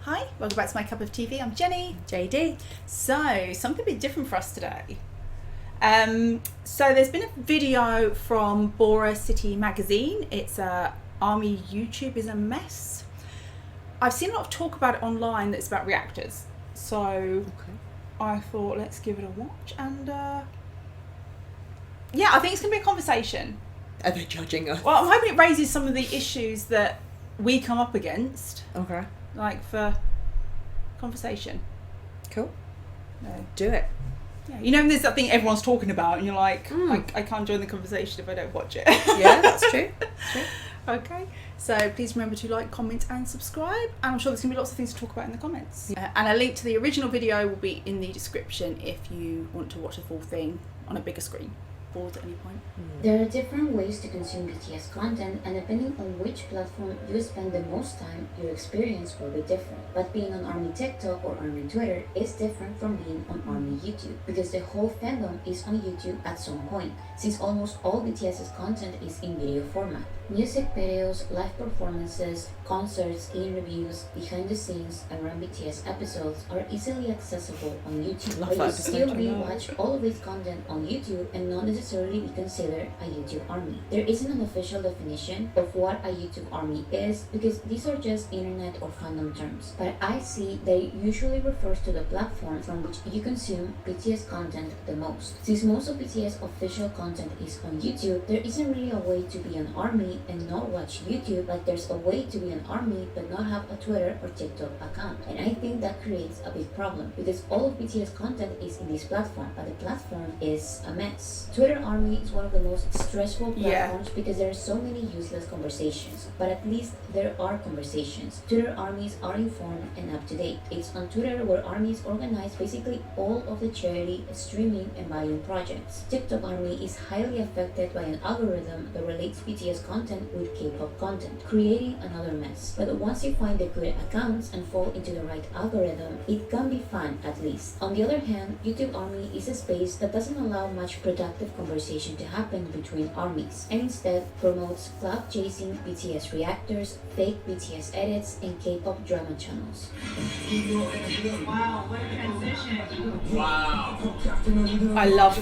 Hi, welcome back to My Cup of TV. I'm Jenny. JD. So, something a bit different for us today. So there's been a video from Boracity Magazine. It's Army YouTube is a mess. I've seen a lot of talk about it online that's about reactors. So I thought let's give it a watch and yeah, I think it's going to be a conversation. Are they judging us? Well, I'm hoping it raises some of the issues that we come up against. Okay. Like for conversation. Cool. No. Do it. Yeah, you know, there's that thing everyone's talking about, and you're like, I can't join the conversation if I don't watch it. Yeah, that's true. Okay, so please remember to like, comment, and subscribe. And I'm sure there's going to be lots of things to talk about in the comments. And a link to the original video will be in the description if you want to watch the full thing on a bigger screen. Pause at any point. There are different ways to consume BTS content, and depending on which platform you spend the most time, your experience will be different. But being on ARMY TikTok or ARMY Twitter is different from being on ARMY YouTube, because the whole fandom is on YouTube at some point, since almost all BTS's content is in video format. Music videos, live performances, concerts, in-reviews, behind the scenes, and run BTS episodes are easily accessible on YouTube. But you still rewatch all of its content on YouTube and not necessarily be considered a YouTube ARMY. There isn't an official definition of what a YouTube ARMY is, because these are just internet or fandom terms. But I see that it usually refers to the platform from which you consume BTS content the most. Since most of BTS official content is on YouTube, there isn't really a way to be an ARMY and not watch YouTube, like there's a way to be an ARMY but not have a Twitter or TikTok account. And I think that creates a big problem, because all of BTS content is in this platform, but the platform is a mess. Twitter ARMY is one of the most stressful platforms because there are so many useless conversations, but at least there are conversations. Twitter ARMYs are informed and up to date. It's on Twitter where ARMYs organize basically all of the charity, streaming, and buying projects. TikTok ARMY is highly affected by an algorithm that relates BTS content with K-pop content, creating another mess. But once you find the good accounts and fall into the right algorithm, it can be fun at least. On the other hand, YouTube ARMY is a space that doesn't allow much productive conversation to happen between ARMYs, and instead promotes clout-chasing BTS reactors, fake BTS edits, and K-pop drama channels. Wow, what a transition. Wow. I love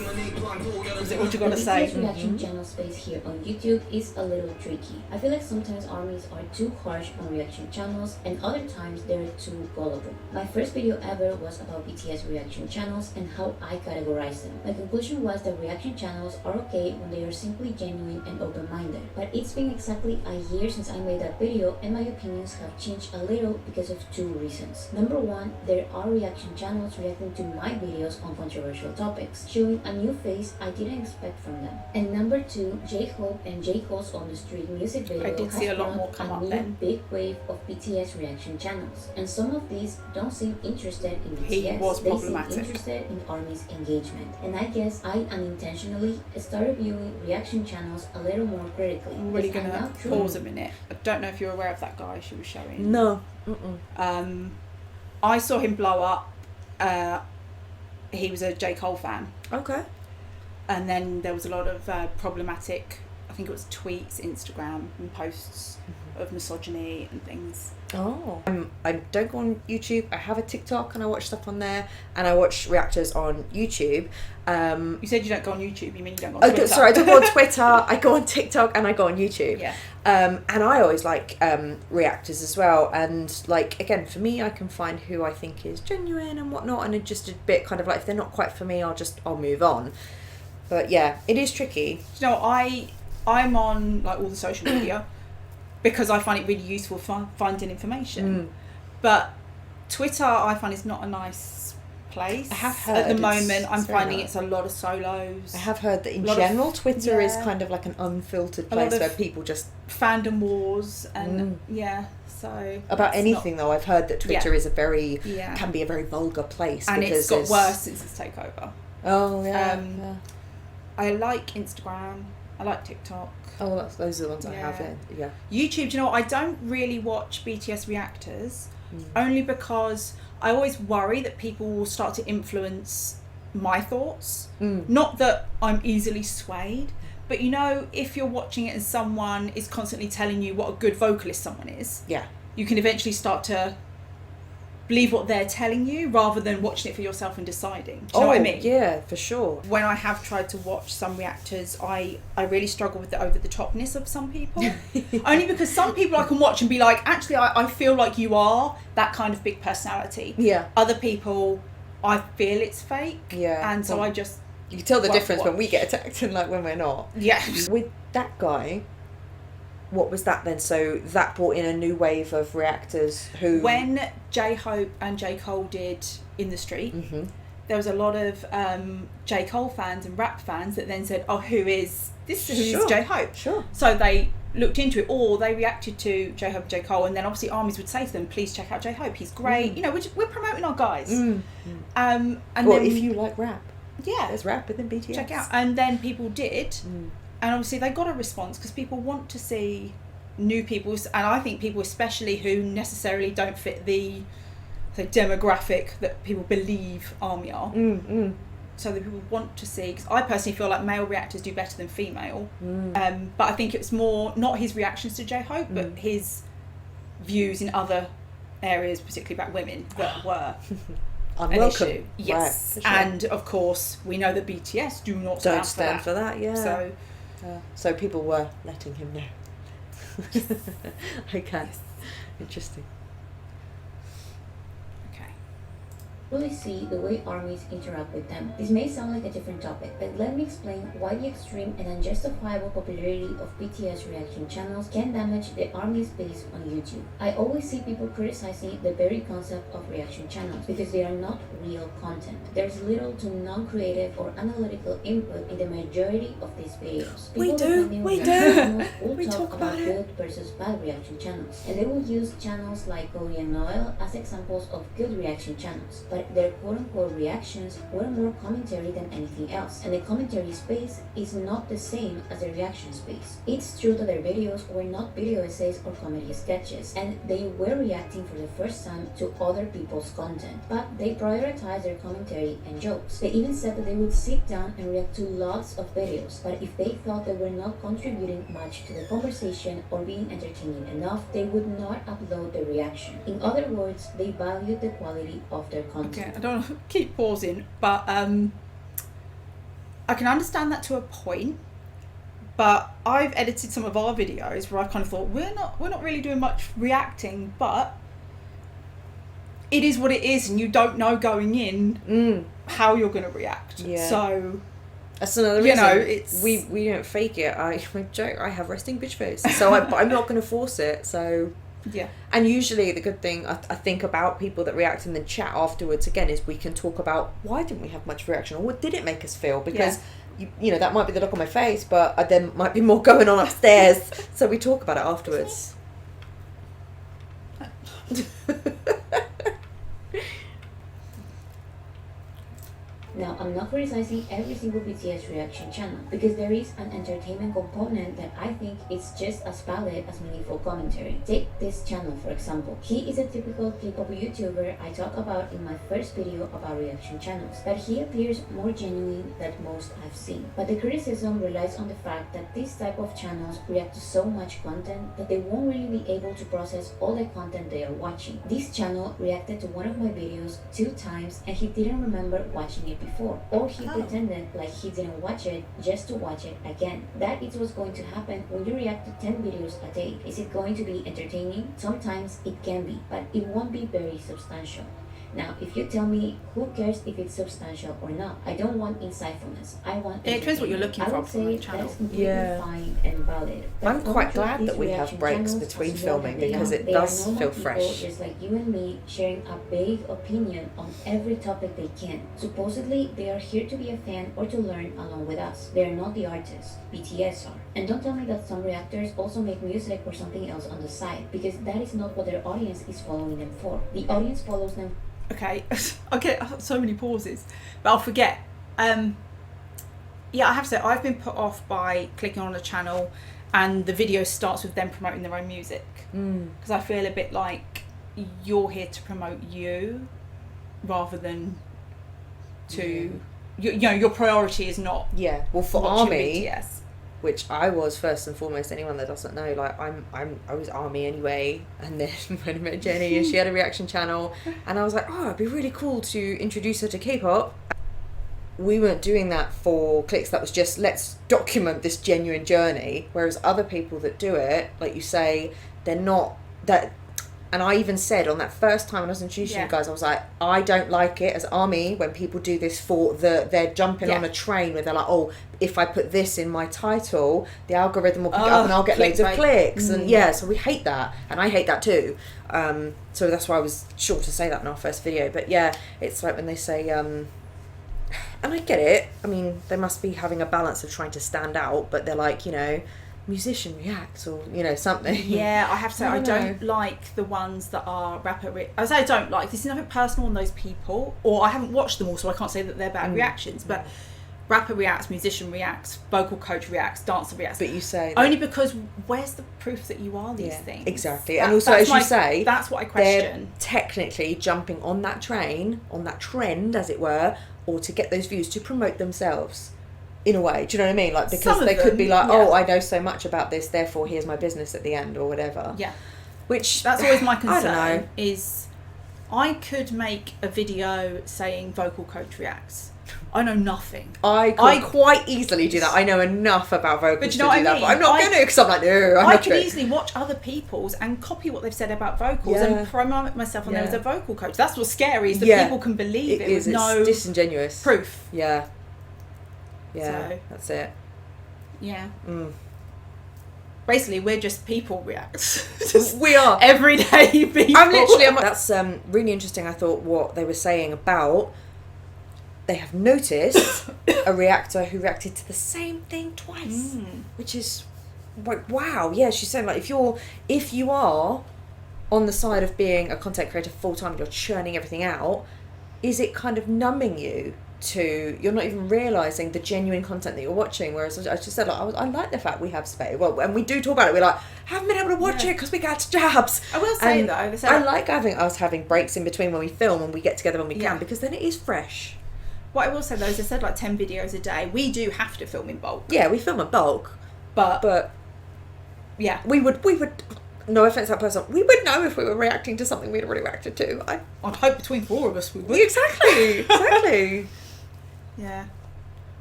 is it what you gotta say? The BTS reaction channel space here on YouTube is a little tricky. I feel like sometimes ARMYs are too harsh on reaction channels, and other times they're too gullible. My first video ever was about BTS reaction channels and how I categorize them. My conclusion was that reaction channels are okay when they are simply genuine and open-minded. But it's been exactly a year since I made that video, and my opinions have changed a little because of two reasons. Number one, there are reaction channels reacting to my videos on controversial topics, showing a new face I didn't expect from them. And number two, J-Hope and J. Cole's On the Street music video I did see a lot more come up then. Big wave of BTS reaction channels, and some of these don't seem interested in BTS. He was problematic. They seem interested in ARMY's engagement, and I guess I unintentionally started viewing reaction channels a little more critically. I'm really gonna pause a minute. I don't know if you're aware of that guy she was showing. No. I saw him blow up. He was a J. Cole fan. Okay. And then there was a lot of problematic, I think it was tweets, Instagram, and posts of misogyny and things. Oh. I don't go on YouTube. I have a TikTok and I watch stuff on there, and I watch reactors on YouTube. You said you don't go on YouTube. You mean you don't go on Twitter? Okay, sorry, I don't go on Twitter. I go on TikTok and I go on YouTube. Yeah. And I always like reactors as well. And like, again, for me, I can find who I think is genuine and whatnot, and it's just a bit kind of like, if they're not quite for me, I'll move on. But yeah, it is tricky. You know, I'm on like all the social media because I find it really useful for finding information. But Twitter, I find, is not a nice place. I have heard at the moment. I'm finding nice. it's a lot of solos. I have heard that in general, Twitter is kind of like an unfiltered place where people just fandom wars and so about anything though. I've heard that Twitter is a very can be a very vulgar place, and because it's got worse since its takeover. Oh yeah. I like Instagram. I like TikTok. Oh, those are the ones I have. Yeah. YouTube. Do you know what? I don't really watch BTS reactors, only because I always worry that people will start to influence my thoughts. Not that I'm easily swayed, but you know, if you're watching it and someone is constantly telling you what a good vocalist someone is, you can eventually start to believe what they're telling you rather than watching it for yourself and deciding. Do you know what I mean? Yeah, for sure. When I have tried to watch some reactors, I really struggle with the over-the-topness of some people. Only because some people I can watch and be like, actually, I feel like you are that kind of big personality. Yeah. Other people, I feel it's fake. Yeah. And so I just... You can tell the difference when we watch. get attacked and like when we're not. Yeah. With that guy, what was that then? So that brought in a new wave of reactors who... When J-Hope and J. Cole did In the Street, there was a lot of J. Cole fans and rap fans that then said, oh, who is J-Hope? Sure. So they looked into it, or they reacted to J-Hope and J. Cole, and then obviously armies would say to them, please check out J-Hope, he's great. You know, we're promoting our guys. And or then, if you like rap. Yeah. There's rap within BTS. Check out. And then people did. And obviously they got a response because people want to see new people, and I think people especially who necessarily don't fit the demographic that people believe ARMY are. So that people want to see, because I personally feel like male reactors do better than female. But I think it's more not his reactions to J-Hope, but his views in other areas, particularly about women, that were unwelcome. An issue. Yes. Right, sure. And of course we know that BTS do not don't stand for that. Yeah. So people were letting him know. Okay. Yes. Interesting. Okay. Really see the way armies interact with them. This may sound like a different topic, but let me explain why the extreme and unjustifiable popularity of BTS reaction channels can damage the army's base on YouTube. I always see people criticizing the very concept of reaction channels because they are not real content. There's little to non-creative or analytical input in the majority of these videos. We People do. defending We reaction do. channels will We talk talk about about it. good versus bad reaction channels, and they will use channels like Cody and Noel as examples of good reaction channels. But their quote-unquote reactions were more commentary than anything else, and the commentary space is not the same as the reaction space. It's true that their videos were not video essays or comedy sketches, and they were reacting for the first time to other people's content, but they prioritized their commentary and jokes. They even said that they would sit down and react to lots of videos, but if they thought they were not contributing much to the conversation or being entertaining enough, they would not upload the reaction. In other words, they valued the quality of their content. Okay, I don't want to keep pausing, but I can understand that to a point. But I've edited some of our videos where I kind of thought we're not really doing much reacting, but it is what it is, and you don't know going in how you're going to react. Yeah. So that's another you reason. know, it's we don't fake it. I joke. I have resting bitch face, so I'm not going to force it. So. Yeah. And usually the good thing I think about people that react in the chat afterwards again is we can talk about why didn't we have much reaction or what did it make us feel, because you know that might be the look on my face, but there might be more going on upstairs, so we talk about it afterwards. Now, I'm not criticizing every single BTS reaction channel because there is an entertainment component that I think is just as valid as meaningful commentary. Take this channel for example. He is a typical K-pop YouTuber I talk about in my first video about reaction channels, but he appears more genuine than most I've seen. But the criticism relies on the fact that this type of channels react to so much content that they won't really be able to process all the content they are watching. This channel reacted to one of my videos 2 times and he didn't remember watching it before, or he pretended like he didn't watch it just to watch it again. That is what's going to happen when you react to 10 videos a day. Is it going to be entertaining? Sometimes it can be, but it won't be very substantial. Now, if you tell me, who cares if it's substantial or not? I don't want insightfulness. I want it depends what you're looking I for would from the say channel. that's completely fine and valid. But I'm quite don't treat glad these that we have reaction breaks channels between as filming more than because they it are. does They are feel normal fresh. people just like you and me, sharing a vague opinion on every topic they can. Supposedly, they are here to be a fan or to learn along with us. They are not the artists. BTS are. And don't tell me that some reactors also make music or something else on the side, because that is not what their audience is following them for. The audience follows them. Okay, I get so many pauses, but I'll forget. Yeah, I have to say, I've been put off by clicking on a channel and the video starts with them promoting their own music. Because I feel a bit like you're here to promote you rather than to... You know, your priority is not Yeah, well for watching ARMY, BTS. which I was first and foremost. Anyone that doesn't know, like I was ARMY anyway, and then when I met Jenny and she had a reaction channel, and I was like, oh, it'd be really cool to introduce her to K-pop. We weren't doing that for clicks. That was just, let's document this genuine journey. Whereas other people that do it, like you say, they're not that. And I even said on that first time when I was introducing you guys, I was like, I don't like it as ARMY when people do this for they're jumping on a train where they're like, oh, if I put this in my title, the algorithm will pick it up and I'll get loads of clicks. And so we hate that. And I hate that too. So that's why I was sure to say that in our first video. But yeah, it's like when they say, and I get it. I mean, they must be having a balance of trying to stand out, but they're like, musician reacts or something. Yeah, I have to say I don't like the ones that are I say I don't like, this is nothing personal on those people, or I haven't watched them all, so I can't say that they're bad reactions, but rapper reacts, musician reacts, vocal coach reacts, dancer reacts. But you say that only because where's the proof that you are these things? Exactly. And also, as you say, that's what I question. They're technically jumping on that train, on that trend as it were, or to get those views to promote themselves. In a way, do you know what I mean? Like, because they could be like, oh, I know so much about this, therefore here's my business at the end or whatever. Yeah. Which, that's always my concern. I don't know. Is I could make a video saying vocal coach reacts. I know nothing. I could quite easily do that. I know enough about vocals to do that, but I'm not going to, because I'm like, no, I could easily watch other people's and copy what they've said about vocals and promote myself on there as a vocal coach. That's what's scary, is that people can believe it with no it's disingenuous proof. Yeah, so, that's it. Yeah. Basically, we're just people react. We are everyday people. That's really interesting. I thought what they were saying about, they have noticed a reactor who reacted to the same thing twice, which is like, wow. Yeah, she's saying, like, if you are on the side of being a content creator full time, you're churning everything out, is it kind of numbing you to, you're not even realising the genuine content that you're watching? Whereas I just said, like, I like the fact we have space. Well, and we do talk about it. We're like, haven't been able to watch it because we got jabs. I will say though, I like having breaks in between when we film and we get together when we can, because then it is fresh. What I will say though is, I said like 10 videos a day. We do have to film in bulk. Yeah, we film in bulk, but yeah, we would. No offense to that person, we would know if we were reacting to something we'd already reacted to. I'd hope between 4 of us we would. Exactly. Yeah.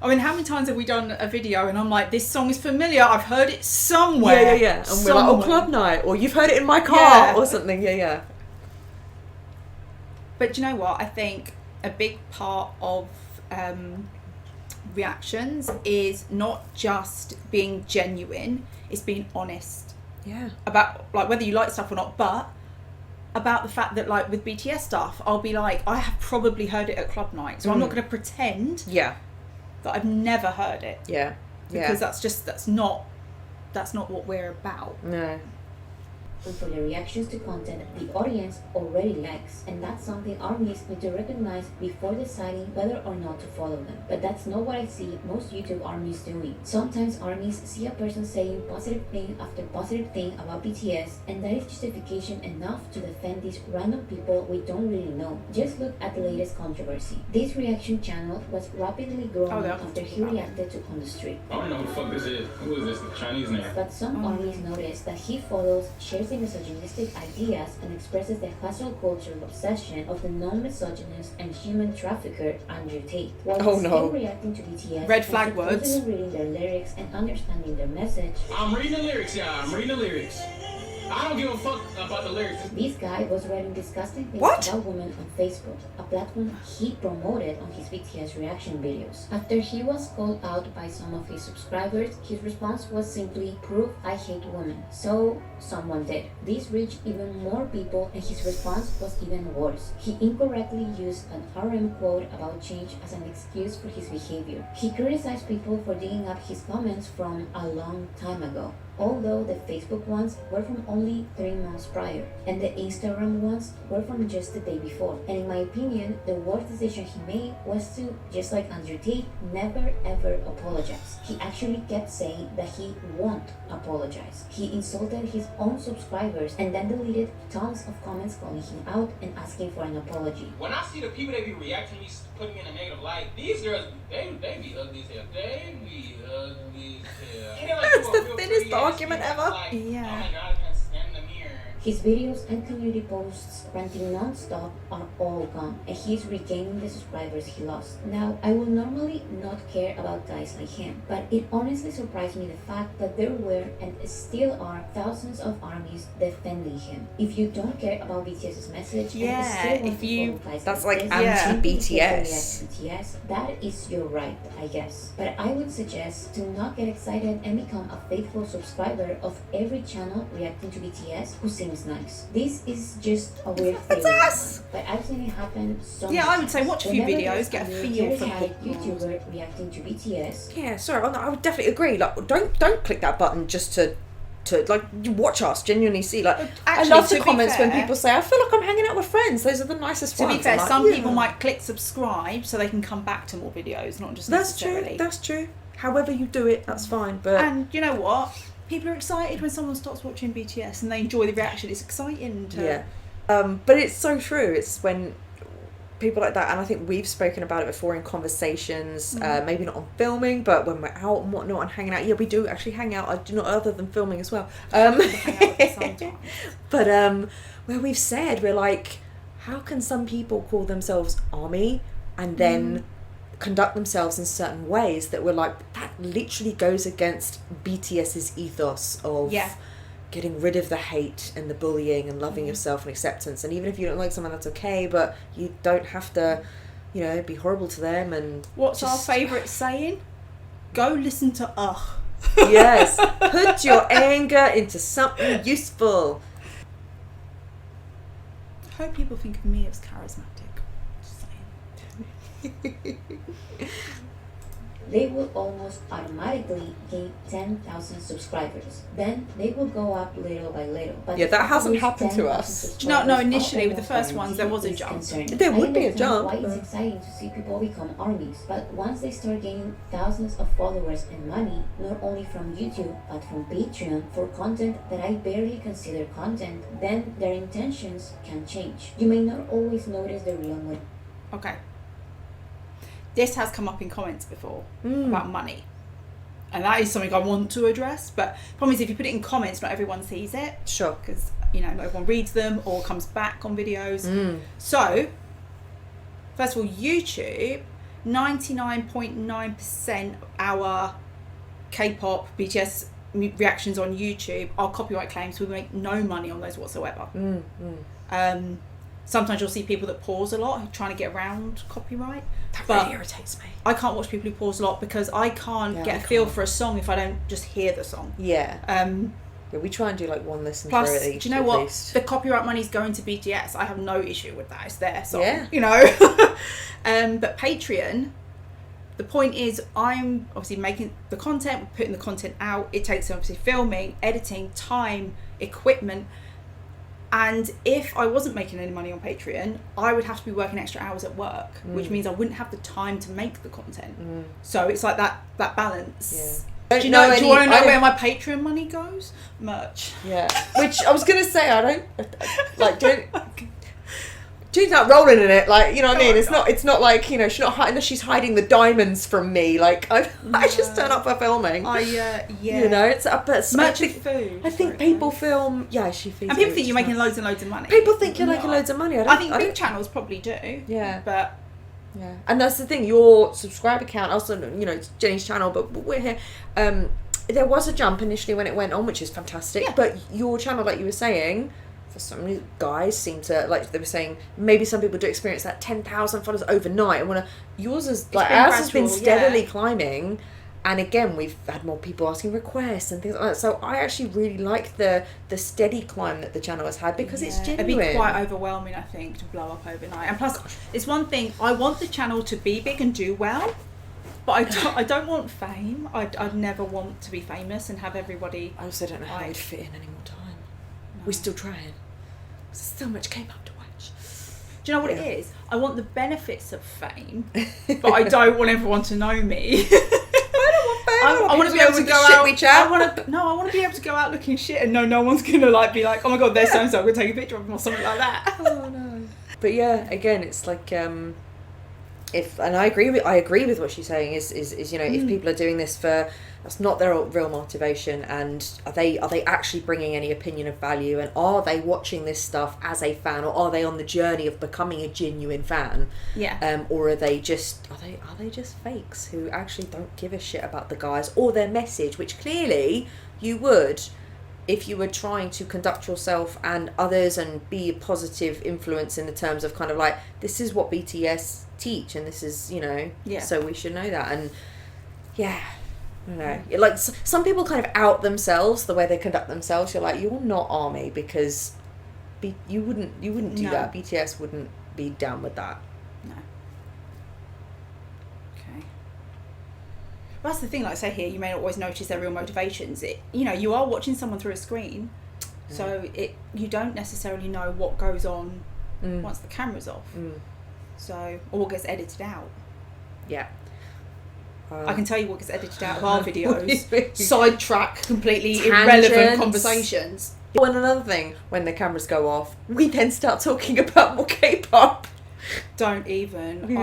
I mean, how many times have we done a video and I'm like, this song is familiar, I've heard it somewhere. Yeah. And we're like, oh, club night, or you've heard it in my car, or something. Yeah. But do you know what? I think a big part of reactions is not just being genuine, it's being honest. Yeah. About, like, whether you like stuff or not, but about the fact that, like, with BTS stuff, I'll be like, I have probably heard it at club night, so I'm not going to pretend that I've never heard it. Yeah. Because that's not what we're about. No. And for the reactions to content the audience already likes, and that's something armies need to recognize before deciding whether or not to follow them. But that's not what I see most YouTube armies doing. Sometimes armies see a person saying positive thing after positive thing about BTS, and that is justification enough to defend these random people we don't really know. Just look at the latest controversy. This reaction channel was rapidly growing after he reacted to On the Street. I don't know who the fuck this is. Who is this? The Chinese name? But some armies notice that he follows, shares the misogynistic ideas, and expresses the hustle culture obsession of the non-misogynist and human trafficker Andrew Tate. While still reacting to BTS, red flag words, reading their lyrics and understanding their message. I'm reading the lyrics, y'all. I'm reading the lyrics. I don't give a fuck about the lyrics. This guy was writing disgusting things about women on Facebook, a platform he promoted on his BTS reaction videos. After he was called out by some of his subscribers, his response was simply, "Proof I hate women." So someone did. This reached even more people, and his response was even worse. He incorrectly used an RM quote about change as an excuse for his behavior. He criticized people for digging up his comments from a long time ago. although the Facebook ones were from only 3 months prior, and the Instagram ones were from just the day before. And in my opinion, the worst decision he made was to, just like Andrew Tate, never ever apologize. He actually kept saying that he won't apologize. He insulted his own subscribers and then deleted tons of comments calling him out and asking for an apology. When I see the people that be reacting, me putting me in a negative light, these girls, they be ugly as hell. They be ugly as hell. And they're like, That's you a the real thinnest pretty ass argument female. ever. Like, Yeah. oh my God, I can't stand in the mirror. His videos and community posts ranting non-stop are all gone, and he's regaining the subscribers he lost. Now, I will normally not care about guys like him, but it honestly surprised me the fact that there were and still are thousands of armies defending him. If you don't care about BTS's message Yeah, and still want if to you- follow guys That's like like this, anti-BTS. BTS, that is your right, I guess. But I would suggest to not get excited and become a faithful subscriber of every channel reacting to BTS who sings nice. This is just a weird That's theory, us! but I've seen it happen so Yeah, many I would say times. watch a few Whenever videos, there's get a a feel for high the YouTuber reacting to BTS. Yeah, sorry, I would definitely agree. Like, don't click that button just to like you watch us genuinely see. Like, Actually, I love to the be comments when fair- people say, "I feel like I'm hanging out with friends." Those are the nicest To ones. be fair, I'm like, some yeah. people might click subscribe so they can come back to more videos, not just That's true. necessarily. That's true. However you do it, that's fine. But And you know what? People are excited when someone starts watching BTS and they enjoy the reaction. It's exciting to... yeah, but it's so true. It's when people like that, and I think we've spoken about it before in conversations, maybe not on filming, but when we're out and whatnot and hanging out. Yeah, we do actually hang out. I do not, other than filming as well. Hang out with them sometimes. But where we've said, we're like, how can some people call themselves army and then conduct themselves in certain ways that we're like, that literally goes against BTS's ethos of Yeah. getting rid of the hate and the bullying and loving yourself and acceptance. And even if you don't like someone, that's okay, but you don't have to, you know, be horrible to them. And What's just- our favourite saying? Go listen to Ugh. Yes, put your anger into something useful. I hope people think of me as charismatic. Just saying. They will almost automatically gain 10,000 subscribers. Then they will go up little by little. But Yeah, that if hasn't those happened to 10,000 us. Do you know- no, subscribers initially are with the first almost ones, there was a is jump. concerning. There would I be a understand jump, why it's but- exciting to see people become armies, but once they start gaining thousands of followers and money, not only from YouTube but from Patreon for content that I barely consider content, then their intentions can change. You may not always notice the real motive. Okay. This has come up in comments before about money. And that is something I want to address. But the problem is if you put it in comments, not everyone sees it. Sure. Because, you know, not everyone reads them or comes back on videos. So, first of all, YouTube, 99.9% of our K-pop, BTS reactions on YouTube are copyright claims. We make no money on those whatsoever. Sometimes you'll see people that pause a lot, trying to get around copyright. That But really irritates me. I can't watch people who pause a lot because I can't Yeah, get I a feel can't. for a song if I don't just hear the song. Yeah. Um, Yeah, we try and do like one listen plus, through do each. you know at what? least. The copyright money's going to BTS. I have no issue with that. It's their song, Yeah. you know. But Patreon, the point is I'm obviously making the content, putting the content out. It takes obviously filming, editing, time, equipment. And if I wasn't making any money on Patreon, I would have to be working extra hours at work, which means I wouldn't have the time to make the content. So it's like that balance. Yeah. Do you want to know I where my Patreon money goes? Merch. Yeah. Which I was gonna say, I don't like. She's not rolling in it, like, you know what I mean. It's not like, you know, she's not unless she's hiding the diamonds from me. Like I just turn up for filming. Yeah. You know, it's up at Merch and food. I think people film. Yeah, she feeds. And people me, think you're which is making nice. loads and loads of money. People think you're No. making loads of money. I think big don't- channels probably do. Yeah. But Yeah, and that's the thing. Your subscriber count, also, you know, it's Jenny's channel, but we're here. There was a jump initially when it went on, which is fantastic. Yeah. But your channel, like you were saying, for some reason, guys seem to, like they were saying, maybe some people do experience that 10,000 followers overnight. And yours is like been ours has been gradual, steadily yeah. climbing. And again, we've had more people asking requests and things like that. So I actually really like the steady climb that the channel has had because it's it'd genuine. be quite overwhelming, I think, to blow up overnight. And plus, it's one thing, I want the channel to be big and do well, But I don't want fame. I'd never want to be famous and have everybody. I also don't know how I'd fit in any more time. No. We're still trying. There's so much K-pop to watch. Do you know what it is? I want the benefits of fame, but I don't want everyone to know me. I want to be able to go out. I want to be able to go out looking shit and no one's gonna like be like, oh my god, there's so and so. I'm gonna take a picture of them or something like that. Oh no. But yeah, again, it's like I agree with what she's saying is you know, if people are doing this for, that's not their real motivation, and are they actually bringing any opinion of value, and are they watching this stuff as a fan, or are they on the journey of becoming a genuine fan? Yeah. Or are they just fakes who actually don't give a shit about the guys or their message, which clearly you would if you were trying to conduct yourself and others and be a positive influence in the terms of kind of like, this is what BTS teach and this is, you know, so we should know that. And I don't know, like some people kind of out themselves the way they conduct themselves. You're like, you're not ARMY, because you wouldn't do that. BTS wouldn't be down with that. No. Okay. Well, that's the thing, like I say here, you may not always notice their real motivations. You know, you are watching someone through a screen, so you don't necessarily know what goes on once the camera's off. So, or what gets edited out. Yeah. I can tell you what gets edited out of our videos. Sidetrack completely Tangents. irrelevant conversations. Oh, and another thing, when the cameras go off, we then start talking about more K-pop. Don't even.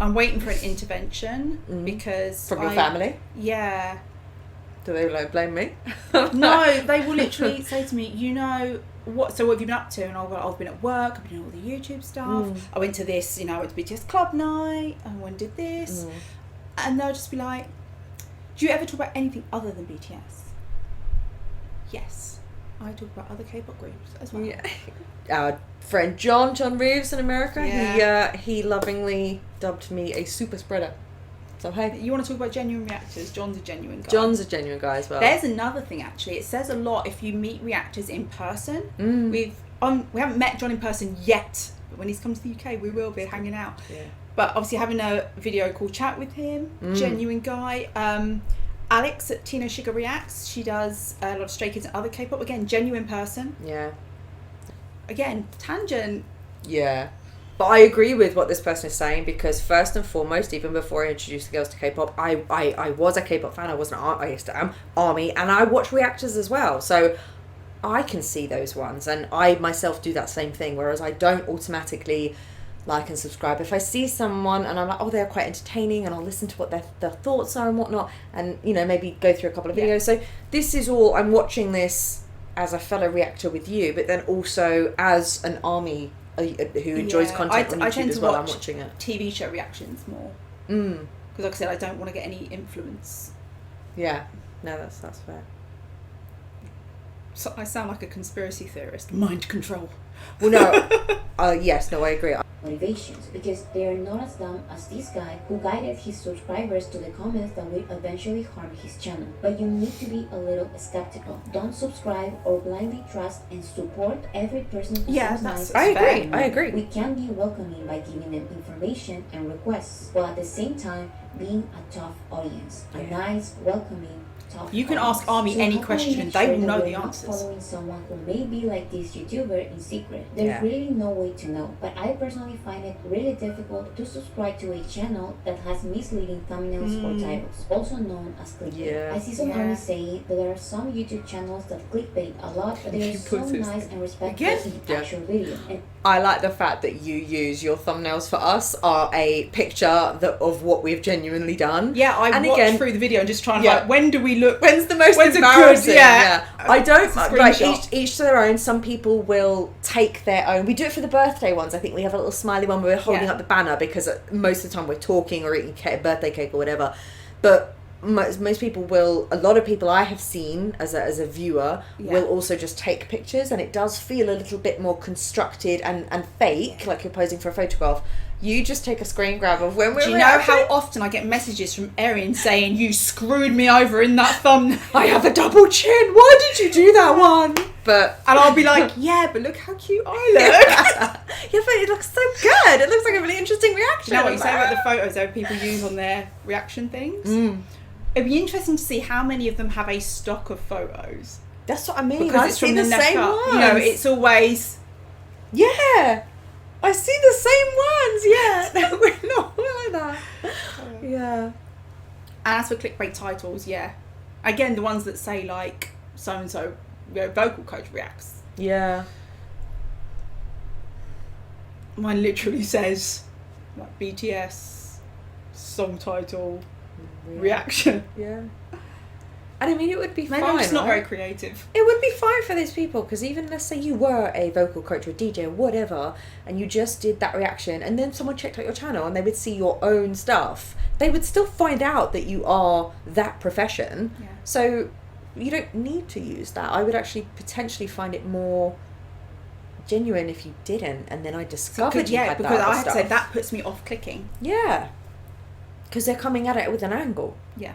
I'm waiting for an intervention because from your family. Yeah. Do they like blame me? No, they will literally say to me, you know what? So what have you been up to? And I'll go, I've been at work. I've been doing all the YouTube stuff. I went to this. You know, I went to BTS club night. I went and did this. And they'll just be like, do you ever talk about anything other than BTS? Yes. I talk about other K-pop groups as well. Yeah. Our friend John Reeves in America, he lovingly dubbed me a super spreader. So hey. You want to talk about genuine reactors? John's a genuine guy. John's a genuine guy as well. There's another thing actually. It says a lot if you meet reactors in person. We haven't met John in person yet, but when he's come to the UK, we will be hanging out. Yeah. But obviously having a video call chat with him, genuine guy. Alex at Tina Sugar Reacts, she does a lot of Stray Kids and other K-pop. Again, genuine person. Yeah. Again, tangent. Yeah. But I agree with what this person is saying, because first and foremost, even before I introduced the girls to K-pop, I was a K-pop fan. I used to am ARMY, and I watch reactors as well. So I can see those ones, and I myself do that same thing, whereas I don't automatically like and subscribe. If I see someone and I'm like, oh, they're quite entertaining, and I'll listen to what their thoughts are and whatnot, and, you know, maybe go through a couple of videos. So this is all, I'm watching this as a fellow reactor with you, but then also as an ARMY who enjoys content on YouTube as well. I'm watching it. TV show reactions more. Because like I said, I don't want to get any influence. Yeah. No, that's fair. So I sound like a conspiracy theorist. Mind control. Well, no. Yes, no, I agree. Motivations, because they are not as dumb as this guy who guided his subscribers to the comments that will eventually harm his channel. But you need to be a little skeptical. Don't subscribe or blindly trust and support every person who seems nice. I agree. We can be welcoming by giving them information and requests, while at the same time being a tough audience. A nice, welcoming, you can ask ARMY any question and they will know the answers. Following someone who may be like this YouTuber in secret, there's really no way to know. But I personally find it really difficult to subscribe to a channel that has misleading thumbnails or titles, also known as clickbait. I see some ARMY saying that there are some YouTube channels that clickbait a lot, but they are so nice and respectful in the actual video. And I like the fact that you use your thumbnails for us are a picture of what we've genuinely done. Yeah, I watched through the video and just trying to like, when do we look? When's the most embarrassing? Yeah. I don't like each to their own. Some people will take their own. We do it for the birthday ones. I think we have a little smiley one where we're holding up the banner, because most of the time we're talking or eating birthday cake or whatever. But most people will, a lot of people I have seen as a viewer will also just take pictures, and it does feel a little bit more constructed and fake, like you're posing for a photograph. You just take a screen grab of when we're. Do you know how often I get messages from Erin saying, you screwed me over in that thumbnail? I have a double chin. Why did you do that one? But And I'll be like, yeah, but look how cute I look. yeah, but it looks so good. It looks like a really interesting reaction. Do you know what you say about the photos that people use on their reaction things? It'd be interesting to see how many of them have a stock of photos. That's what I mean. Because I it's see from the neck same up. ones. You know, it's always... Yeah. I see the same ones, yeah. We're not like that. Yeah. And as for clickbait titles, yeah. Again, the ones that say, like, so-and-so, vocal coach reacts. Yeah. Mine literally says, like, BTS, song title, reaction. Yeah. And I mean, it would be Maybe fine. I'm just not right? very creative. It would be fine for those people, because even let's say you were a vocal coach or a DJ or whatever, and you just did that reaction, and then someone checked out your channel and they would see your own stuff, they would still find out that you are that profession. Yeah. So you don't need to use that. I would actually potentially find it more genuine if you didn't, and then I discovered you had that because other I have to say stuff. that puts me off clicking. Yeah. Because they're coming at it with an angle. Yeah.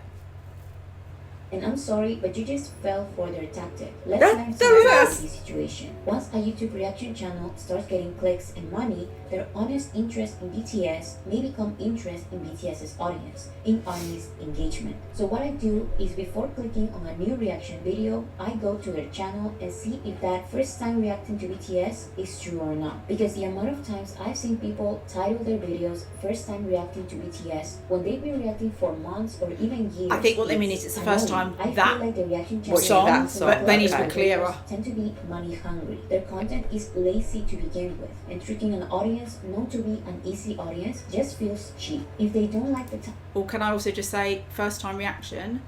And I'm sorry, but you just fell for their tactic. Let's That- learn that something was- from this situation. Once a YouTube reaction channel starts getting clicks and money, their honest interest in BTS may become interest in BTS's audience, in ARMY's engagement. So what I do is before clicking on a new reaction video, I go to their channel and see if that first time reacting to BTS is true or not. Because the amount of times I've seen people title their videos first time reacting to BTS when they've been reacting for months or even years. I think what they mean is it's the first time I that feel like the reaction Watching channels that and song, but they need to be videos clearer. tend to be money hungry. Their content is lazy to begin with, and tricking an audience known to be an easy audience just feels cheap. If they don't like the Or can I also just say first time reaction?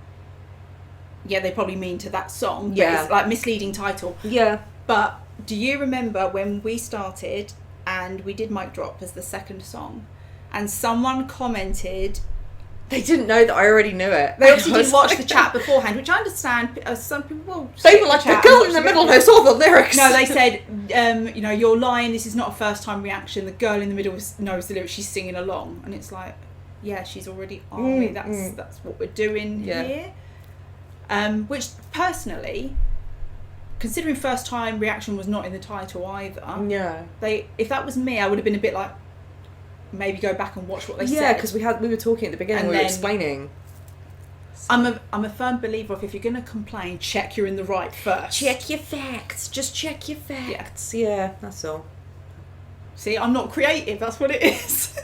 Yeah, they probably mean to that song. But Yeah. it's like misleading title. Yeah. But do you remember when we started and we did Mic Drop as the second song, and someone commented? They didn't know that I already knew it. They obviously didn't watch the chat beforehand, which I understand. Some people will. They skip were like, the chat girl and in the watch middle video. knows all the lyrics. No, they said, you know, you're lying. This is not a first time reaction. The girl in the middle knows the lyrics. She's singing along, and it's like, yeah, she's already on me. That's what we're doing here. Which personally, considering first time reaction was not in the title either. Yeah. If that was me, I would have been a bit like, maybe go back and watch what they said. Yeah, because we were talking at the beginning. And We were then- explaining. I'm a firm believer of if you're going to complain, check you're in the right first. Check your facts. Just check your facts. Yeah, that's all. See, I'm not creative. That's what it is.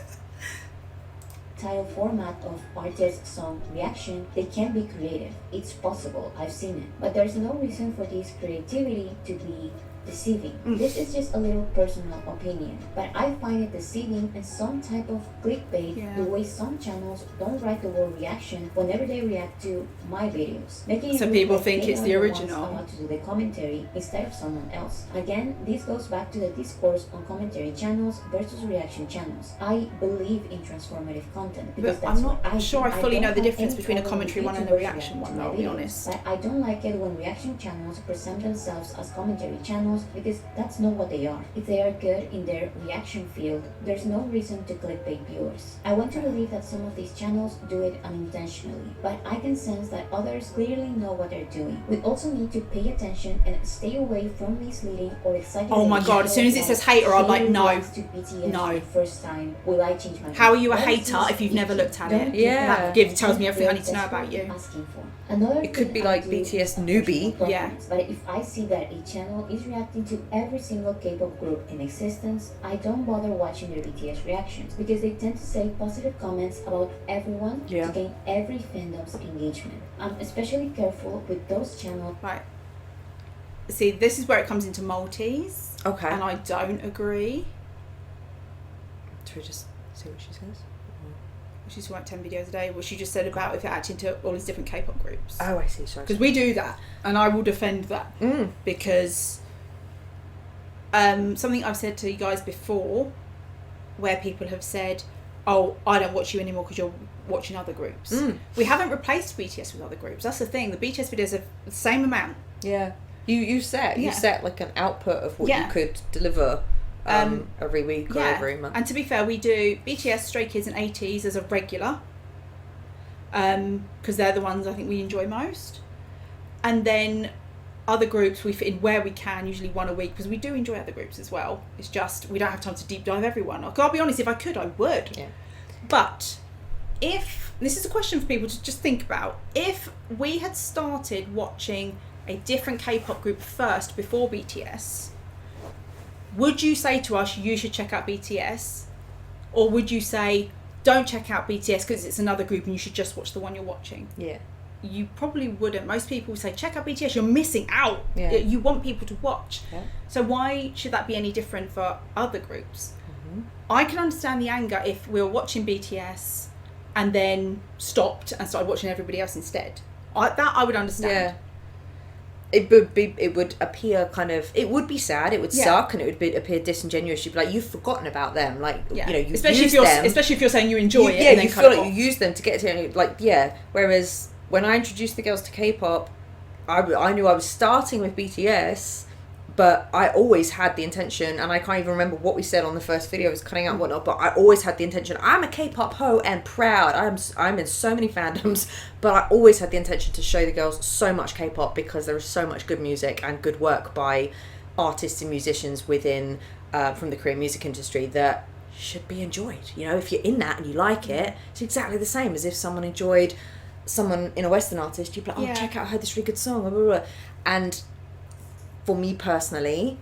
title format of artist song reaction, they can be creative. It's possible, I've seen it. But there's no reason for this creativity to be deceiving. This is just a little personal opinion, but I find it deceiving and some type of clickbait the way some channels don't write the word reaction whenever they react to my videos, making it So look people like think they it's are the ones original. about to do the commentary instead of someone else. Again, this goes back to the discourse on commentary channels versus reaction channels. I believe in transformative content because But that's I'm what not I sure think. I fully don't know the have difference any between a problem with commentary one and a YouTubers reaction one, reacting to I'll my be videos, honest. But I don't like it when reaction channels present themselves as commentary channels because that's not what they are. If they are good in their reaction field, there's no reason to clickbait viewers. I want to believe that some of these channels do it unintentionally, but I can sense that others clearly know what they're doing. We also need to pay attention and stay away from misleading or exaggerated. Oh my God, as soon as it says hater, I'm like, no. To BTS No. for the first time, will I change my How are mind? you a That hater is if you've never looked at don't it? give Yeah. them Tells me everything I they're need to know about desperately you. asking for. Another It could thing be I like do BTS is newbie. personal Yeah. preference, but if I see that a channel is reacting to every single K-pop group in existence, I don't bother watching their BTS reactions because they tend to say positive comments about everyone Yeah. to gain every fandom's engagement. I'm especially careful with those channels. Right. See, this is where it comes into multis, Okay. and I don't agree. Should we just see what she says? She's like 10 videos a day. What she just said about if you're acting to all these different K-pop groups. Oh, I see. Sorry. Because we do that, and I will defend that because something I've said to you guys before, where people have said, "Oh, I don't watch you anymore because you're watching other groups." We haven't replaced BTS with other groups. That's the thing. The BTS videos are the same amount. Yeah. You set like an output of what Yeah. you could deliver every week or every month. And to be fair, we do BTS, Stray Kids, and ATEEZ as a regular, because they're the ones I think we enjoy most. And then other groups we fit in where we can, usually one a week, because we do enjoy other groups as well. It's just we don't have time to deep dive everyone. I'll be honest, if I could, I would. Yeah. But if this is a question for people to just think about, if we had started watching a different K-pop group first before BTS, would you say to us you should check out BTS, or would you say don't check out BTS because it's another group and you should just watch the one you're watching? Yeah. You probably wouldn't. Most people say check out BTS, you're missing out. Yeah. You want people to watch. Yeah. So why should that be any different for other groups? I can understand the anger if we were watching BTS and then stopped and started watching everybody else instead. I would understand. Yeah. It would appear kind of, it would be sad, it would suck, and it would appear disingenuous. You'd be like, you've forgotten about them, like, you know, you especially use if you're saying you enjoy it. Yeah, and then you feel like off. you use them to get to, like, yeah. Whereas when I introduced the girls to K-pop, I knew I was starting with BTS, but I always had the intention, and I can't even remember what we said on the first video, I was cutting out and whatnot, but I always had the intention, I'm a K-pop hoe and proud, I'm in so many fandoms, but I always had the intention to show the girls so much K-pop because there is so much good music and good work by artists and musicians within, from the Korean music industry that should be enjoyed. You know, if you're in that and you like it, it's exactly the same as if someone enjoyed someone in a Western artist, you'd be like, check out, I heard this really good song, blah, blah, blah. And for me personally,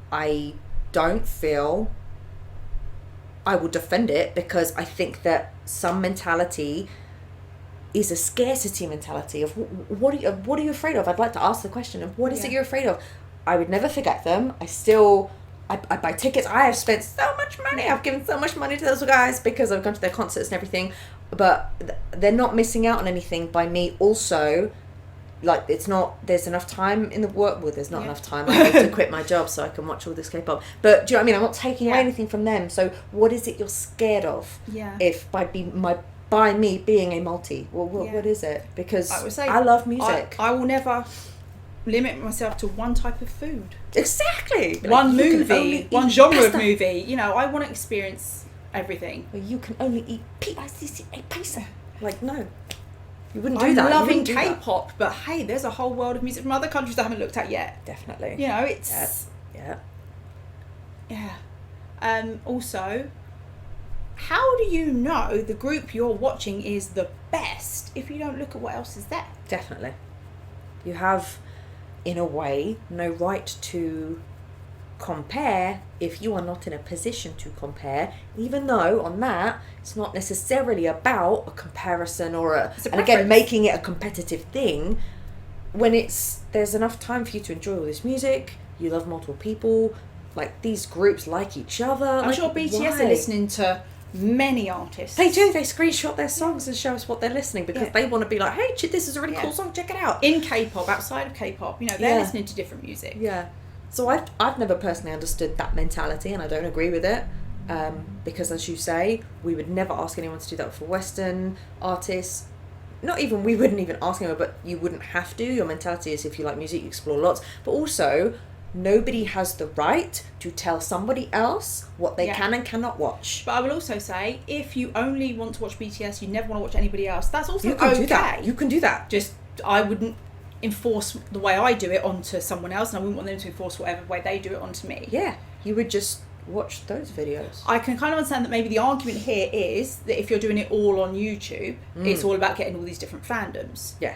I don't feel I will defend it because I think that some mentality is a scarcity mentality of what are you afraid of? I'd like to ask the question of what is it you're afraid of? I would never forget them. I buy tickets. I have spent so much money. I've given so much money to those guys because I've gone to their concerts and everything. But they're not missing out on anything by me also. Like, it's not, there's enough time in the work, well, there's not enough time, I have to quit my job so I can watch all this K-pop, but do you know what I mean, I'm not taking away anything from them, so what is it you're scared of? If by me being a multi, well, what is it? Because I would say, I love music. I will never limit myself to one type of food. Exactly. One movie, one genre of movie, you know, I want to experience everything. Well, you can only eat pizza. Like, no. You wouldn't do that. I'm loving K-pop, but hey, there's a whole world of music from other countries I haven't looked at yet. Definitely. You know, it's... Yeah. Also, how do you know the group you're watching is the best if you don't look at what else is there? Definitely. You have, in a way, no right to compare if you are not in a position to compare, even though on that it's not necessarily about a comparison or and again making it a competitive thing. When there's enough time for you to enjoy all this music, you love multiple people, like these groups like each other. I'm sure BTS are listening to many artists. They do. They screenshot their songs and show us what they're listening because they want to be like, hey, this is a really cool song, check it out. In K-pop, outside of K-pop, you know, they're listening to different music. Yeah. So I've never personally understood that mentality, and I don't agree with it, because as you say, we would never ask anyone to do that for Western artists. Not even, we wouldn't even ask anyone, but you wouldn't have to. Your mentality is if you like music, you explore lots. But also, nobody has the right to tell somebody else what they can and cannot watch. But I will also say, if you only want to watch BTS, you never want to watch anybody else, that's also okay. You can do that. Just, I wouldn't enforce the way I do it onto someone else, and I wouldn't want them to enforce whatever way they do it onto me. Yeah, you would just watch those videos. I can kind of understand that maybe the argument here is that if you're doing it all on YouTube, it's all about getting all these different fandoms. Yeah.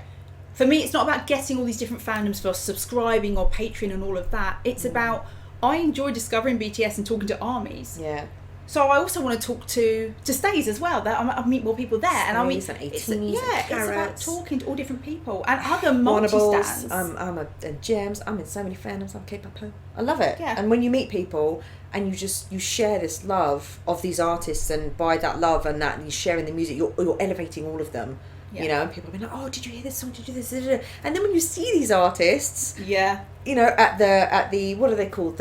For me, it's not about getting all these different fandoms for subscribing or Patreon and all of that. It's about, I enjoy discovering BTS and talking to armies. Yeah. So I also want to talk to stays as well. That I meet more people there, and I mean, it's about talking to all different people and other multi-stans. I'm a Gems. I'm in so many fandoms. I'm K-pop. I love it. Yeah. And when you meet people and you share this love of these artists, and by that love and that, and you're sharing the music, you're elevating all of them. Yeah. You know, and people have been like, oh, did you hear this song? Did you do this? And then when you see these artists, you know, at the what are they called?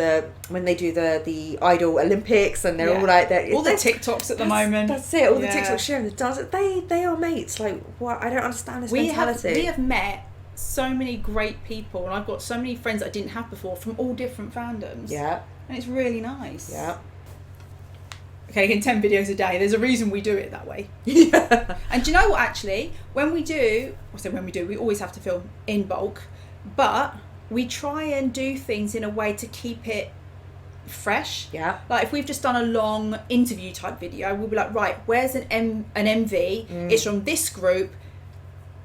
When they do the Idol Olympics, and they're all like that. All the TikToks at the moment. That's it. All the TikToks sharing the dance. They are mates. Like, what? I don't understand this mentality. We have met so many great people, and I've got so many friends that I didn't have before from all different fandoms. Yeah. And it's really nice. Yeah. Okay, in 10 videos a day. There's a reason we do it that way. Yeah. And do you know what, actually? We always have to film in bulk, but we try and do things in a way to keep it fresh. Yeah. Like if we've just done a long interview type video, we'll be like, right, where's an MV? It's from this group.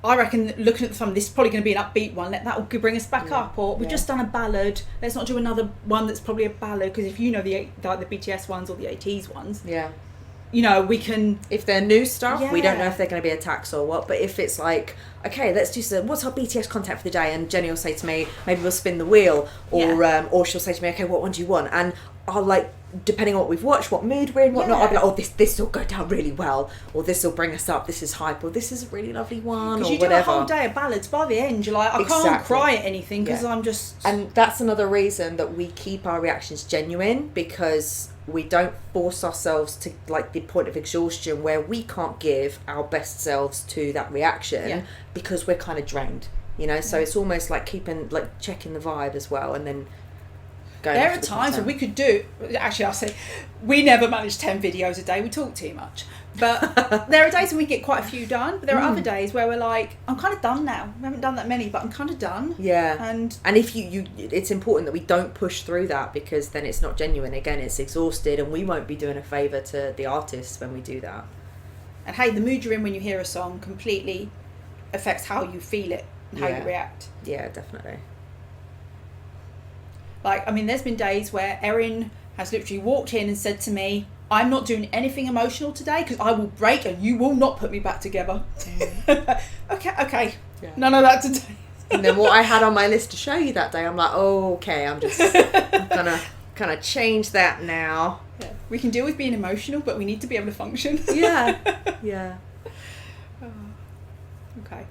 I reckon looking at the thumb, this is probably going to be an upbeat one. That will bring us back up. Or we've just done a ballad. Let's not do another one that's probably a ballad, because if you know the BTS ones or the ATs ones, you know, we can... If they're new stuff, we don't know if they're going to be attacks or what. But if it's like, okay, let's do some... What's our BTS content for the day? And Jenny will say to me, maybe we'll spin the wheel. Or she'll say to me, okay, what one do you want? And I'll like, depending on what we've watched, what mood we're in, whatnot, I'll be like, oh, this will go down really well. Or this will bring us up. This is hype. Or this is a really lovely one. Or you whatever. do a whole day of ballads. By the end, you're like, I can't cry at anything because I'm just... And that's another reason that we keep our reactions genuine, because we don't force ourselves to like the point of exhaustion where we can't give our best selves to that reaction because we're kind of drained, you know. So it's almost like checking the vibe as well, and then going. There are times when we could do. Actually, I'll say we never manage 10 videos a day. We talk too much. But there are days when we get quite a few done. But there are other days where we're like, I'm kind of done now. We haven't done that many, but I'm kind of done. Yeah. And if you it's important that we don't push through that, because then it's not genuine. Again, it's exhausted, and we won't be doing a favour to the artists when we do that. And hey, the mood you're in when you hear a song completely affects how you feel it and how you react. Yeah, definitely. Like, I mean, there's been days where Erin has literally walked in and said to me, I'm not doing anything emotional today because I will break and you will not put me back together. Okay. Yeah. None of that today. And then what I had on my list to show you that day, I'm like, oh, okay, I'm gonna kind of change that now. Yeah. We can deal with being emotional, but we need to be able to function. Yeah. Okay.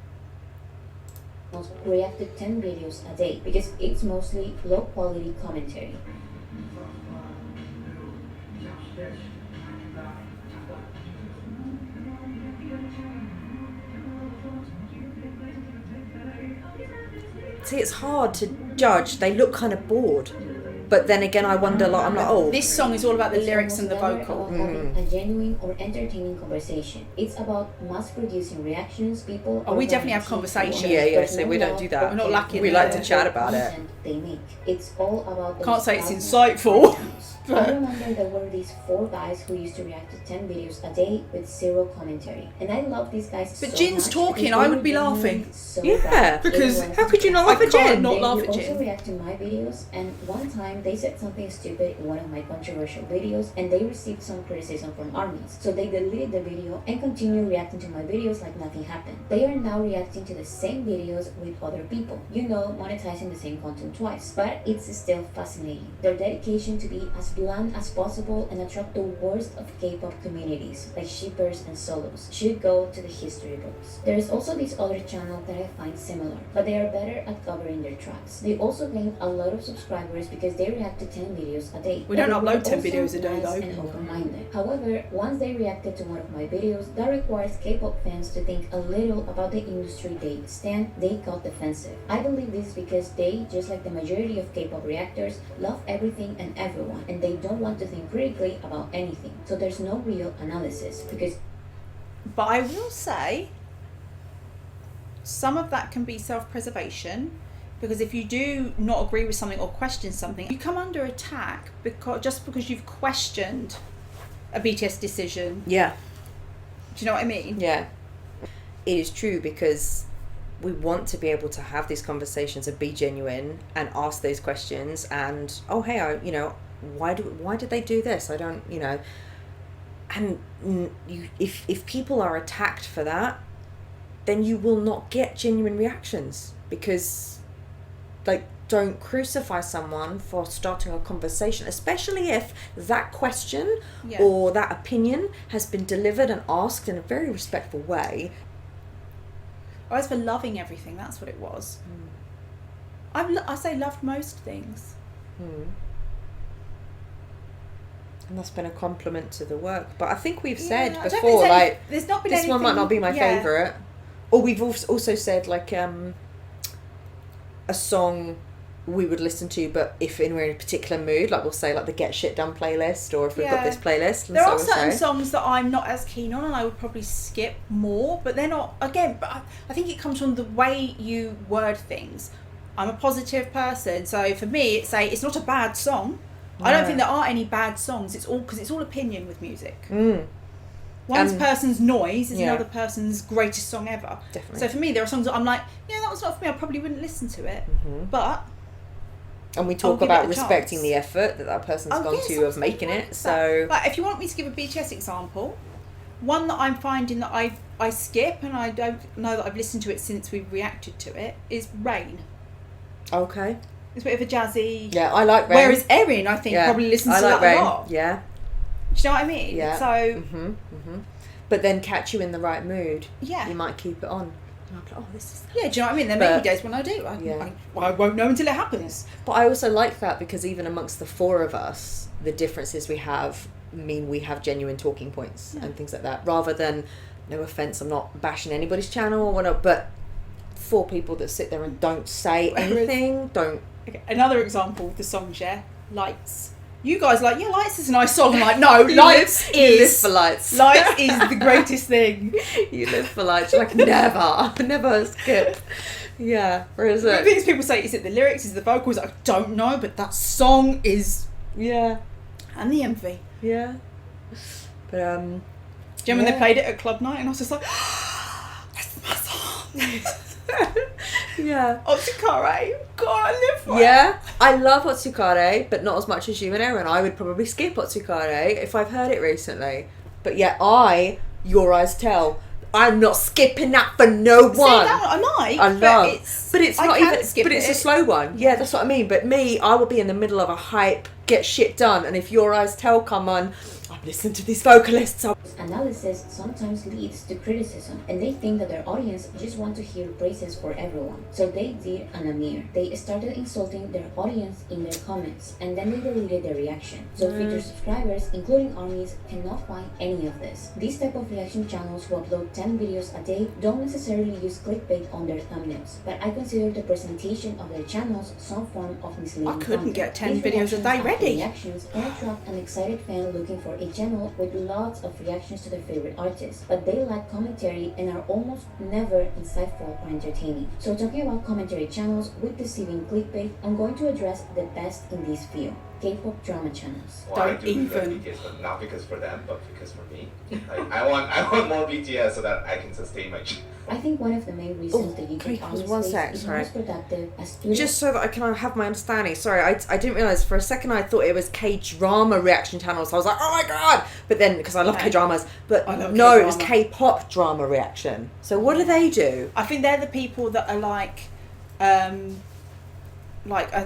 React to 10 videos a day because it's mostly low quality commentary. See, it's hard to judge. They look kind of bored. But then again, I wonder, like, I'm like, oh. This song is all about the lyrics and the vocal. Having a genuine or entertaining conversation. It's about mass-producing reactions, people... Oh, we definitely have conversation. Yeah, so we don't do that. We're not lacking. We like to chat about it. They make. It's all about... Can't say it's insightful. I remember there were these 4 guys who used to react to 10 videos a day with 0 commentary. And I love these guys so much. But Jin's talking, I would be laughing. So because how could you not laugh at Jin? Not laugh at Jin. Jin. Also react to my videos, and one time they said something stupid in one of my controversial videos, and they received some criticism from armies. So they deleted the video and continued reacting to my videos like nothing happened. They are now reacting to the same videos with other people. You know, monetizing the same content twice. But it's still fascinating. Their dedication to be as blunt as possible and attract the worst of K-pop communities, like shippers and solos, should go to the history books. There is also this other channel that I find similar, but they are better at covering their tracks. They also gain a lot of subscribers because they react to 10 videos a day. We don't upload 10 videos a day though. And open-minded. However, once they reacted to one of my videos, that requires K-pop fans to think a little about the industry they stand. They got defensive. I believe this is because they, just like the majority of K-pop reactors, love everything and everyone, and they don't want to think critically about anything. So there's no real analysis because... But I will say, some of that can be self-preservation, because if you do not agree with something or question something, you come under attack just because you've questioned a BTS decision. Yeah. Do you know what I mean? Yeah. It is true, because we want to be able to have these conversations and be genuine and ask those questions and, oh, hey, why did they do this? I don't, and if people are attacked for that, then you will not get genuine reactions, because don't crucify someone for starting a conversation, especially if that question or that opinion has been delivered and asked in a very respectful way. I was for loving everything, that's what it was. I say loved most things. And that's been a compliment to the work. But I think we've said I don't before, think there's not been this one might not be my favourite. Or we've also said, a song we would listen to, but if we're in a particular mood, we'll say the Get Shit Done playlist, or if we've got this playlist. And there are certain songs that I'm not as keen on and I would probably skip more, but they're not, again, but I think it comes from the way you word things. I'm a positive person, so for me, it's not a bad song. I don't think there are any bad songs. It's all because it's all opinion with music. One person's noise is another person's greatest song ever. Definitely. So for me, there are songs that I'm like, yeah, that was not for me. I probably wouldn't listen to it, but. And we talk about respecting the effort that person's gone to of making it. So, like, if you want me to give a BTS example, one that I'm finding that I skip and I don't know that I've listened to it since we've reacted to it is Rain. Okay. It's a bit of a jazzy. Yeah, I like Rain. Whereas Erin, I think, probably listens to that Rain. a lot. Yeah. Do you know what I mean? Yeah. So. But then catch you in the right mood. Yeah. You might keep it on. Oh, this is... Yeah, do you know what I mean? There may be days when I do. I won't know until it happens. But I also like that because even amongst the four of us, the differences we have mean we have genuine talking points and things like that. Rather than, no offence, I'm not bashing anybody's channel or whatever, but four people that sit there and don't say anything, don't... Okay, another example with the songs, Lights. You guys are like, yeah, Lights is a nice song. I'm like, no, Lights is... You live for Lights. Lights is the greatest thing. You live for Lights. You're like, never skip. Yeah. Whereas the things people say, is it the lyrics, is it the vocals? I don't know, but that song is... Yeah. And the MV. Yeah. But, do you remember when they played it at club night and I was just like, that's my song. Yeah. Otsukare, God, I live for it. Yeah, I love Otsukare, but not as much as you and Erin. I would probably skip Otsukare if I've heard it recently. But yeah, Your Eyes Tell, I'm not skipping that for no one. See, that one I like. I love, but it's I not can even. skip But it's it. a slow one. Yeah, that's what I mean. But me, I will be in the middle of a hype, get shit done, and if Your Eyes Tell come on, I'm listening to these vocalists. Analysis sometimes leads to criticism, and they think that their audience just want to hear praises for everyone. So they did an Amir. They started insulting their audience in their comments, and then they deleted their reaction. So future subscribers, including armies, cannot find any of this. These type of reaction channels who upload 10 videos a day don't necessarily use clickbait on their thumbnails, but I consider the presentation of their channels some form of misleading I couldn't content. get 10 These videos a day reactions ready. Reactions can attract an excited fan looking for a channel with lots of reactions to their favorite artists, but they lack commentary and are almost never insightful or entertaining. So talking about commentary channels with deceiving clickbait, I'm going to address the best in this field. K-pop drama channels. Well, I Don't do love even. BTS, but not because for them, but because for me. Like, I want more BTS so that I can sustain my channel. I think one of the main reasons the can YouTube you pause one space sec, is sorry. most productive as Twitter. Just so that I can have my understanding. Sorry, I didn't realise for a second I thought it was K-drama reaction channels. So I was like, oh my god! But then, because I love Okay. K-dramas, but I love no, it was K-drama. K-pop drama reaction. So what do they do? I think they're the people that are like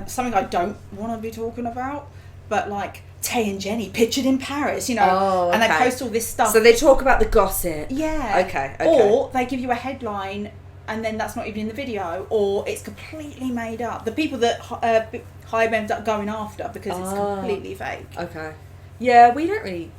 something I don't want to be talking about, but like Tay and Jenny pictured in Paris, you know, Oh, and they okay. post all this stuff. So they talk about the gossip. Yeah. Okay. Or they give you a headline and then that's not even in the video, or it's completely made up. The people that Hybe end up going after because it's completely fake. Okay. Yeah, we don't really...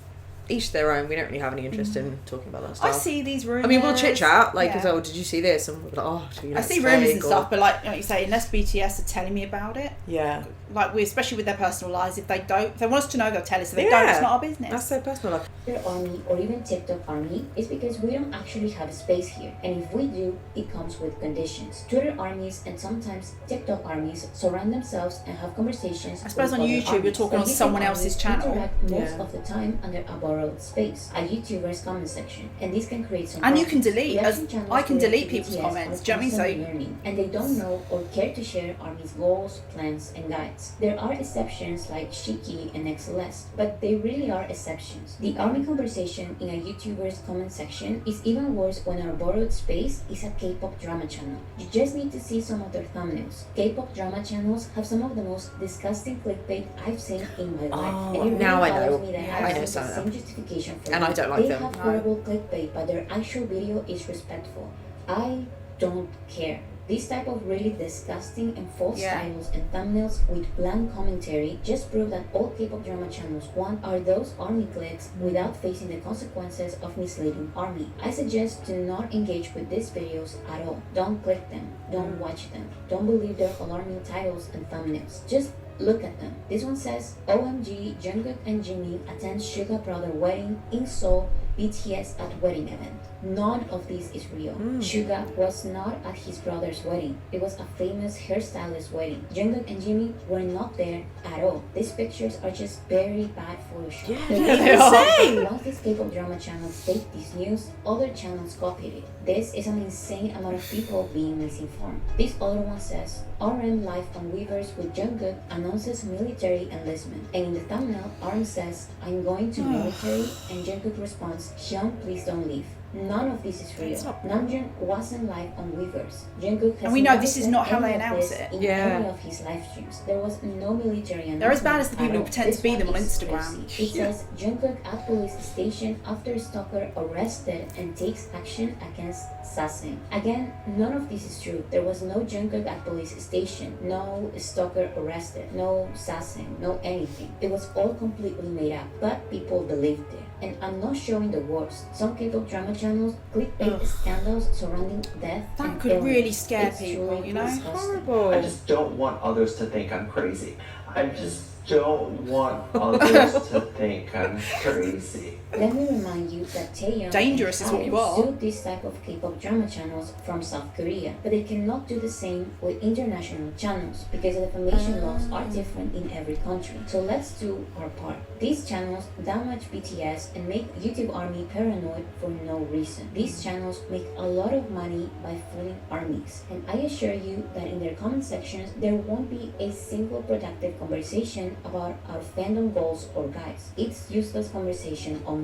Each their own. We don't really have any interest in talking about that stuff. I see these rumours. I mean, we'll chit chat, like, yeah. oh, did you see this? And we'll be like, oh, do you know I it's see rumours fake and or- stuff, but like you say, unless BTS are telling me about it, Yeah. like especially with their personal lives, if they want us to know, they'll tell us. If they Yeah. don't, it's not our business. That's their personal life. Twitter army or even TikTok army is because we don't actually have space here, and if we do, it comes with conditions. Twitter armies and sometimes TikTok armies surround themselves and have conversations. I suppose with on other YouTube you're armies, talking but on YouTube someone armies else's channel. interact most Yeah. of the time under a borrowed space, a YouTuber's comment section, and this can create some And you problems. can delete, Reaction as channels I can related delete to people's BTS comments. are Do you know what I mean? constantly learning, and they don't know or care to share army's goals, plans, and guides. There are exceptions like Shiki and XLS, but they really are exceptions. The army conversation in a YouTuber's comment section is even worse when our borrowed space is a K-pop drama channel. You just need to see some of their thumbnails. K-pop drama channels have some of the most disgusting clickbait I've seen in my life. Oh, and it really now I know. bothers me that Yeah, I I know see some the of same them. justification for And them. I don't like they them. have No. horrible clickbait, but their actual video is respectful. I don't care. This type of really disgusting and false Yeah. titles and thumbnails with bland commentary just prove that all K-pop drama channels want are those army clicks without facing the consequences of misleading army. I suggest to not engage with these videos at all. Don't click them. Don't watch them. Don't believe their alarming titles and thumbnails. Just look at them. This one says, OMG, Jungkook and Jimin attend Suga brother wedding in Seoul BTS at wedding event. None of this is real. Suga was not at his brother's wedding. It was a famous hairstylist wedding. Jungkook and Jimmy were not there at all. These pictures are just very bad Photoshop. Once these K-pop drama channels take this news, other channels copied it. This is an insane amount of people being misinformed. This other one says, RM live on Weavers with Jungkook announces military enlistment. And in the thumbnail, RM says, I'm going to military, and Jungkook responds, Hyun, please don't leave. None of this is real. Namjoon wasn't live on Weavers. Jungkook has And we know never this is said not how any they of announce this it. in any of his live streams. There was no military announcement. They're as bad as the people at who all. pretend to be This them on one is Instagram. crazy. It says Jungkook at police station after stalker arrested and takes action against Saseng. Again, none of this is true. There was no Jungkook at police station, no stalker arrested, no Saseng, no anything. It was all completely made up, but people believed it. And I'm not showing the worst. Some K-pop drama channels clickbait scandals surrounding death. That and could illness. really scare It's people, truly you know? disgusting. I just don't want others to think I'm crazy. I just don't want others to think I'm crazy. Let me remind you that Taeyeon Dangerous and is what you Hao are. sued this type of K-pop drama channels from South Korea, but they cannot do the same with international channels because the defamation laws are different in every country. So let's do our part. These channels damage BTS and make YouTube ARMY paranoid for no reason. These channels make a lot of money by fooling armies, and I assure you that in their comment sections there won't be a single productive conversation about our fandom goals or guides. It's useless conversation only.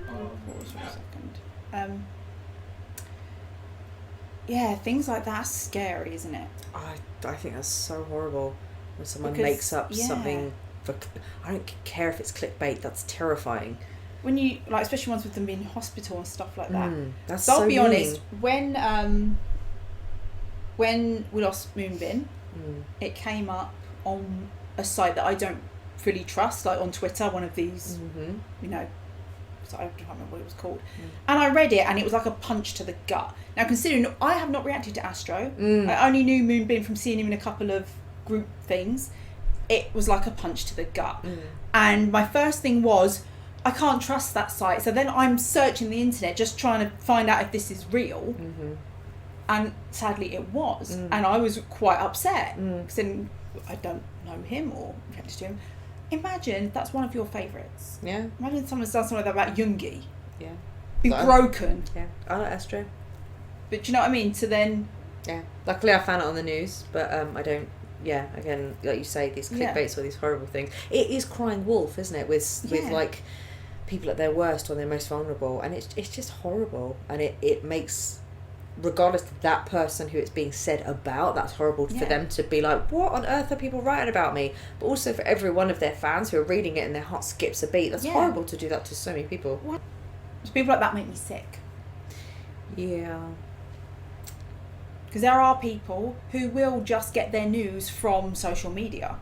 Pause for a second. Yeah, things like that's scary, isn't it? I think that's so horrible when someone Because, makes up yeah. something for. I don't care if it's clickbait. That's terrifying. When you like, especially ones with them in hospital and stuff like that. That's So so I'll be mean. honest, when we lost Moonbin, it came up on a site that I don't fully trust, like on Twitter, one of these, you know, so I can't remember what it was called. And I read it and it was like a punch to the gut. Now, considering I have not reacted to Astro, I only knew Moonbin from seeing him in a couple of group things, it was like a punch to the gut. And my first thing was, I can't trust that site. So then I'm searching the internet just trying to find out if this is real. And sadly it was. And I was quite upset because then I don't know him or reacted to him. Imagine if that's one of your favourites. Yeah. Imagine someone's done something like that about Yoongi. Yeah. Be broken. Yeah. I like Astro. But do you know what I mean? So then... Yeah. Luckily I found it on the news, but I don't... Yeah, again, like you say, these clickbaits or these horrible things. It is crying wolf, isn't it? With like people at their worst or their most vulnerable. And it's just horrible. And it makes... regardless of that person who it's being said about, that's horrible for them to be like, what on earth are people writing about me? But also for every one of their fans who are reading it and their heart skips a beat. That's horrible to do that to so many people. So people like that make me sick. Yeah. Because there are people who will just get their news from social media.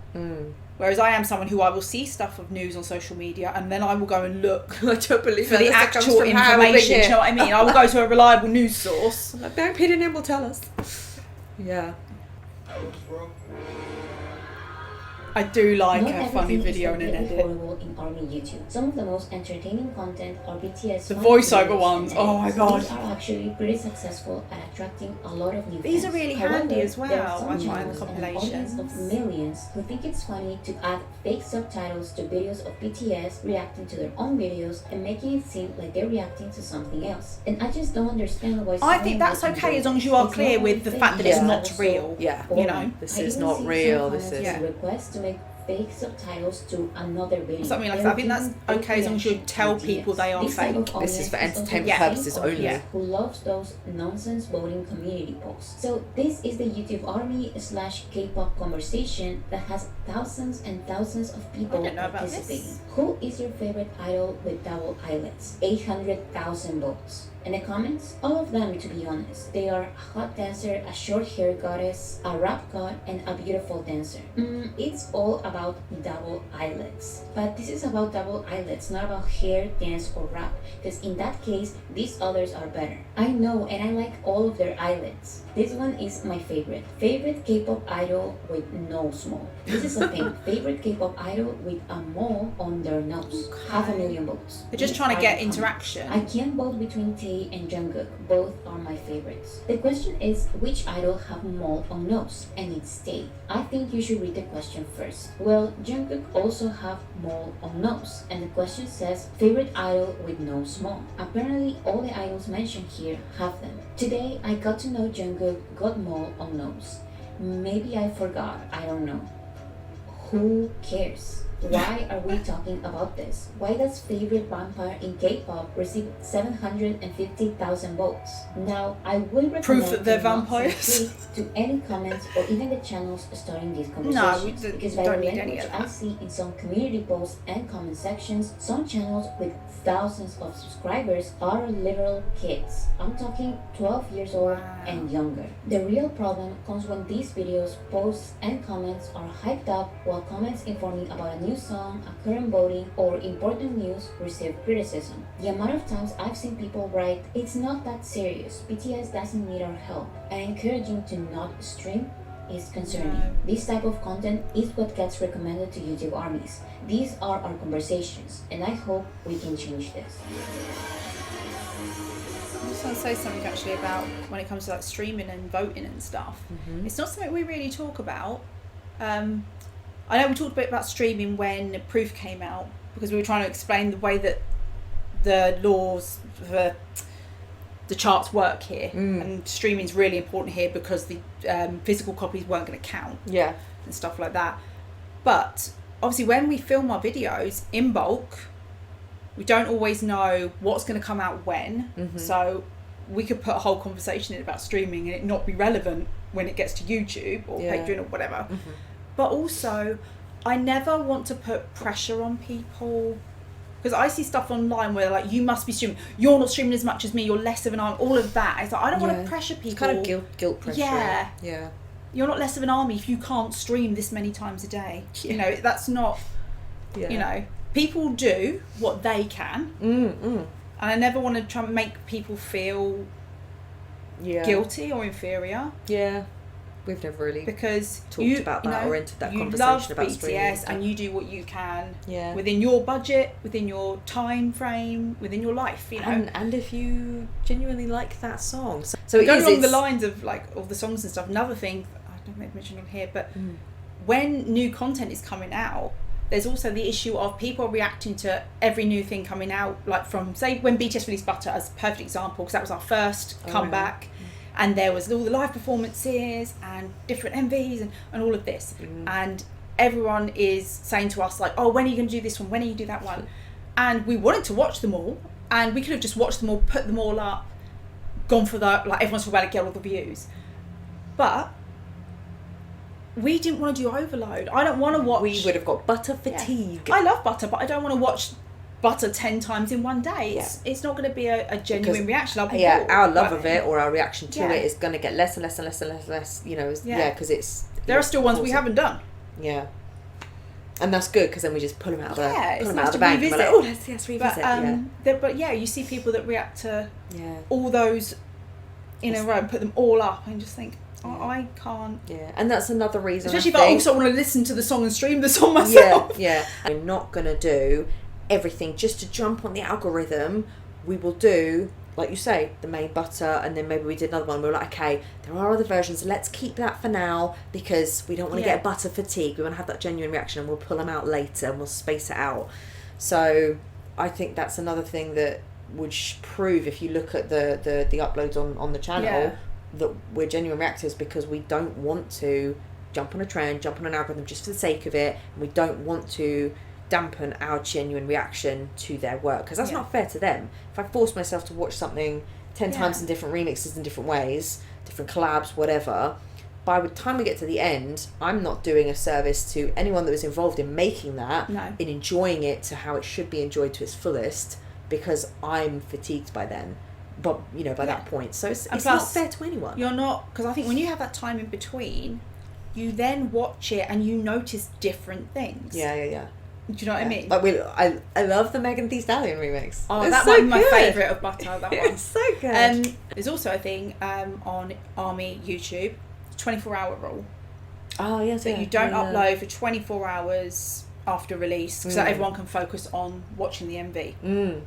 Whereas I am someone who I will see stuff of news on social media and then I will go and look I don't believe for the actual information. Do you know what I mean? I will go to a reliable news source. Like, no, Peter Nim will tell us. Yeah. I do like Not a funny everything video is and an completely edit. horrible in ARMY YouTube. Some of the most entertaining content are BTS. The fun voiceover videos ones, and oh my edits. God. These are actually pretty successful at attracting a lot of new These fans. are really However, handy as well, there are some I find, the channels and an audience of compilations. millions who think it's funny to add fake subtitles to videos of BTS reacting to their own videos and making it seem like they're reacting to something else. And I just don't understand why. I think that's okay as long as you are clear with the fact that it's not real. Yeah. You know? This is not real. This is... request to make fake subtitles to another video. Something like that. I think that's okay as long as you tell people they are fake. This is for entertainment Yeah. purposes only. Yeah. Who loves those nonsense voting community posts. So this is the YouTube ARMY / K-pop conversation that has thousands and thousands of people I don't know about participating. this. Who is your favorite idol with double eyelids? 800,000 votes. And the comments? All of them, to be honest. They are a hot dancer, a short hair goddess, a rap god, and a beautiful dancer. It's all about double eyelids. But this is about double eyelids, not about hair, dance, or rap. Because in that case, these others are better. I know, and I like all of their eyelids. This one is my favorite. Favorite K-pop idol with no mole. This is the thing. Favorite K-pop idol with a mole on their nose. 500,000 votes. They're just These trying to are get the comments. interaction. I can't vote between Tae and Jungkook. Both are my favorites. The question is, which idol have mole on nose? And it's Tae. I think you should read the question first. Well, Jungkook also have mole on nose, and the question says favorite idol with no mole. Apparently, all the idols mentioned here have them. Today, I got to know Jungkook got mole on nose. Maybe I forgot. I don't know. Who cares? Why are we talking about this? Why does favorite vampire in K-pop receive 750,000 votes? Now, I will recommend Proof that they're to not send vampires. hate to any comments or even the channels starting these No, conversations. we Because by don't the need any language of that. I see in some community posts and comment sections, some channels with thousands of subscribers are literal kids. I'm talking 12 years old Wow. and younger. The real problem comes when these videos, posts, and comments are hyped up while comments informing about a new song, a current voting, or important news receive criticism. The amount of times I've seen people write, "It's not that serious, BTS doesn't need our help," and encouraging to not stream is concerning. No. This type of content is what gets recommended to YouTube armies. These are our conversations, and I hope we can change this. I just want to say something actually about when it comes to like streaming and voting and stuff. It's not something we really talk about. I know we talked a bit about streaming when Proof came out because we were trying to explain the way that the laws for the charts work here, and streaming is really important here because the physical copies weren't going to count Yeah. and stuff like that. But obviously, when we film our videos in bulk, we don't always know what's going to come out when. So we could put a whole conversation in about streaming and it not be relevant when it gets to YouTube or Yeah. Patreon or whatever. But also, I never want to put pressure on people because I see stuff online where like, you must be streaming, you're not streaming as much as me, you're less of an army, all of that. It's like, I don't want to pressure people. It's kind of guilt pressure. Yeah. Yeah. You're not less of an army if you can't stream this many times a day. You know, that's not, Yeah. you know, people do what they can. And I never want to try and make people feel guilty or inferior. Yeah. We've never really Because talked about that or entered that you conversation love about BTS streaming. and you do what you can Yeah. within your budget, within your time frame, within your life, you know. And if you genuinely like that song. So it Going is, along the it's- lines of like all the songs and stuff, another thing I don't know if I mentioned on here, but when new content is coming out, there's also the issue of people reacting to every new thing coming out, like from, say, when BTS released Butter as a perfect example, because that was our first comeback, and there was all the live performances and different MVs and all of this, and everyone is saying to us like, oh, when are you going to do this one, when are you do that one? And we wanted to watch them all, and we could have just watched them all, put them all up, gone for the, like, everyone's talking about it, get all the views, but we didn't want to do overload. I don't want to watch. We would have got Butter fatigue. I love Butter, but I don't want to watch Butter 10 times in one day. It's not going to be a genuine Because, reaction. I'll be bored. our love of it or our reaction to Yeah. it is going to get less and less and less and less and less. You know, because it's. There are still ones we haven't done. Yeah. And that's good because then we just pull them out of the it's nice out of to the bank. And we're like, revisit. oh, let's revisit. But you see people that react to Yeah. all those in a row and put them all up and just think, oh, I can't. Yeah, and that's another reason. Especially if I I think, also want to listen to the song and stream the song myself. Yeah. We're not going to do everything just to jump on the algorithm. We will do, like you say, the main Butter, and then maybe we did another one. We were like, okay, there are other versions. Let's keep that for now because we don't want to get Butter fatigue. We want to have that genuine reaction, and we'll pull them out later and we'll space it out. So I think that's another thing that would prove, if you look at the uploads on the channel, that we're genuine reactors because we don't want to jump on a trend, jump on an algorithm just for the sake of it, and we don't want to dampen our genuine reaction to their work because that's not fair to them. If I force myself to watch something 10 times in different remixes in different ways, different collabs, whatever, by the time we get to the end, I'm not doing a service to anyone that was involved in making that, in enjoying it to how it should be enjoyed to its fullest, because I'm fatigued by then. but by that point. So it's not fair to anyone. You're not, because I think when you have that time in between, you then watch it and you notice different things. Yeah. Do you know what I mean? Like I love the Megan Thee Stallion remix. Oh, it's that so one's my good. favourite of Butter, that one. It's so good. There's also a thing on Army YouTube, 24-hour rule. Oh, yes, That you don't upload for 24 hours after release so that everyone can focus on watching the MV.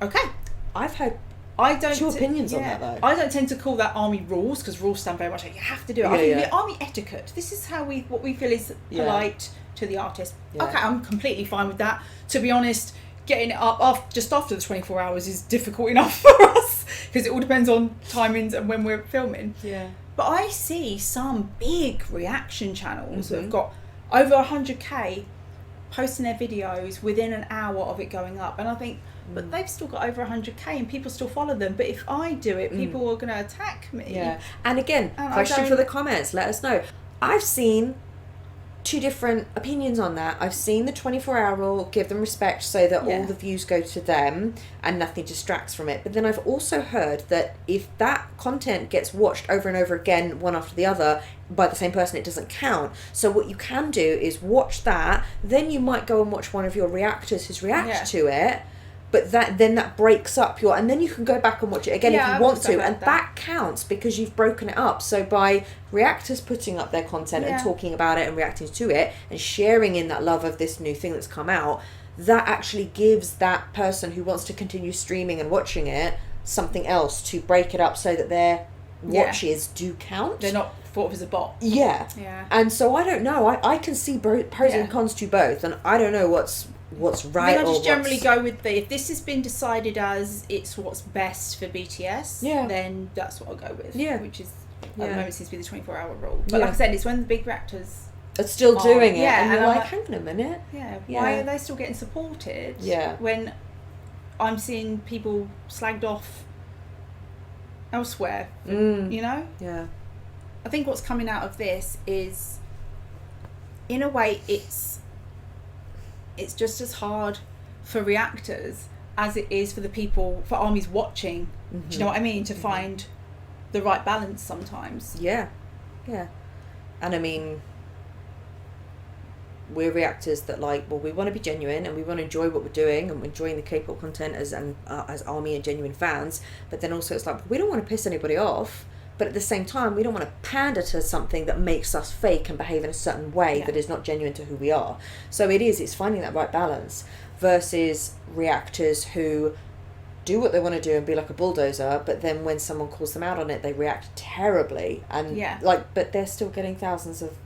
Okay. I've had I don't two opinions on that, though. I don't tend to call that Army rules, because rules stand very much like you have to do it. I think the Army etiquette, this is what we feel is polite to the artist. Yeah. Okay, I'm completely fine with that. To be honest, getting it up just after the 24 hours is difficult enough for us, because it all depends on timings and when we're filming. Yeah. But I see some big reaction channels that have got over 100k posting their videos within an hour of it going up, and I think, but they've still got over 100k and people still follow them. But if I do it, people are going to attack me. Yeah. And again, And question for the comments, let us know. I've seen two different opinions on that. I've seen the 24-hour rule, give them respect so that all the views go to them and nothing distracts from it. But then I've also heard that if that content gets watched over and over again, one after the other, by the same person, it doesn't count. So what you can do is watch that, then you might go and watch one of your reactors who's reacted to it. But that breaks up and then you can go back and watch it again if you want to, and that counts because you've broken it up. So by reactors putting up their content and talking about it and reacting to it and sharing in that love of this new thing that's come out, that actually gives that person who wants to continue streaming and watching it something else to break it up so that their watches do count. They're not thought of as a bot. Yeah. And so I don't know. I can see pros and cons to both, and I don't know what's right. I just generally go with if this has been decided as it's what's best for BTS, then that's what I'll go with. Which is at the moment seems to be the 24-hour rule. But like I said, it's when the big reactors are still doing it, and you're and like, hang on a minute. Why are they still getting supported? When I'm seeing people slagged off elsewhere, you know? Yeah. I think what's coming out of this is, in a way, it's just as hard for reactors as it is for the people, for armies watching. Do you know what I mean? To find the right balance sometimes. Yeah. And I mean, we're reactors that we want to be genuine and we want to enjoy what we're doing and we're enjoying the K-pop content as army and genuine fans. But then also it's we don't want to piss anybody off. But at the same time, we don't want to pander to something that makes us fake and behave in a certain way that is not genuine to who we are. So it's finding that right balance versus reactors who do what they want to do and be like a bulldozer, but then when someone calls them out on it, they react terribly. And but they're still getting thousands of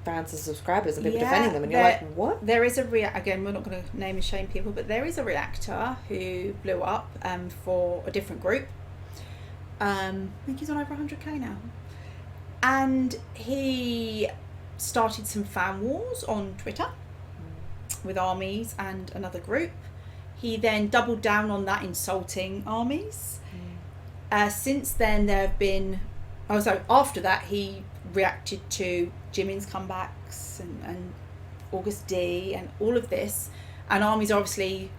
fans and subscribers and people defending them, and you're like, what? There is again, we're not going to name and shame people, but there is a reactor who blew up for a different group. I think he's on over 100k now, and he started some fan wars on Twitter with armies and another group. He then doubled down on that, insulting armies. Since then there have been after that he reacted to Jimin's comebacks and August D and all of this, and armies obviously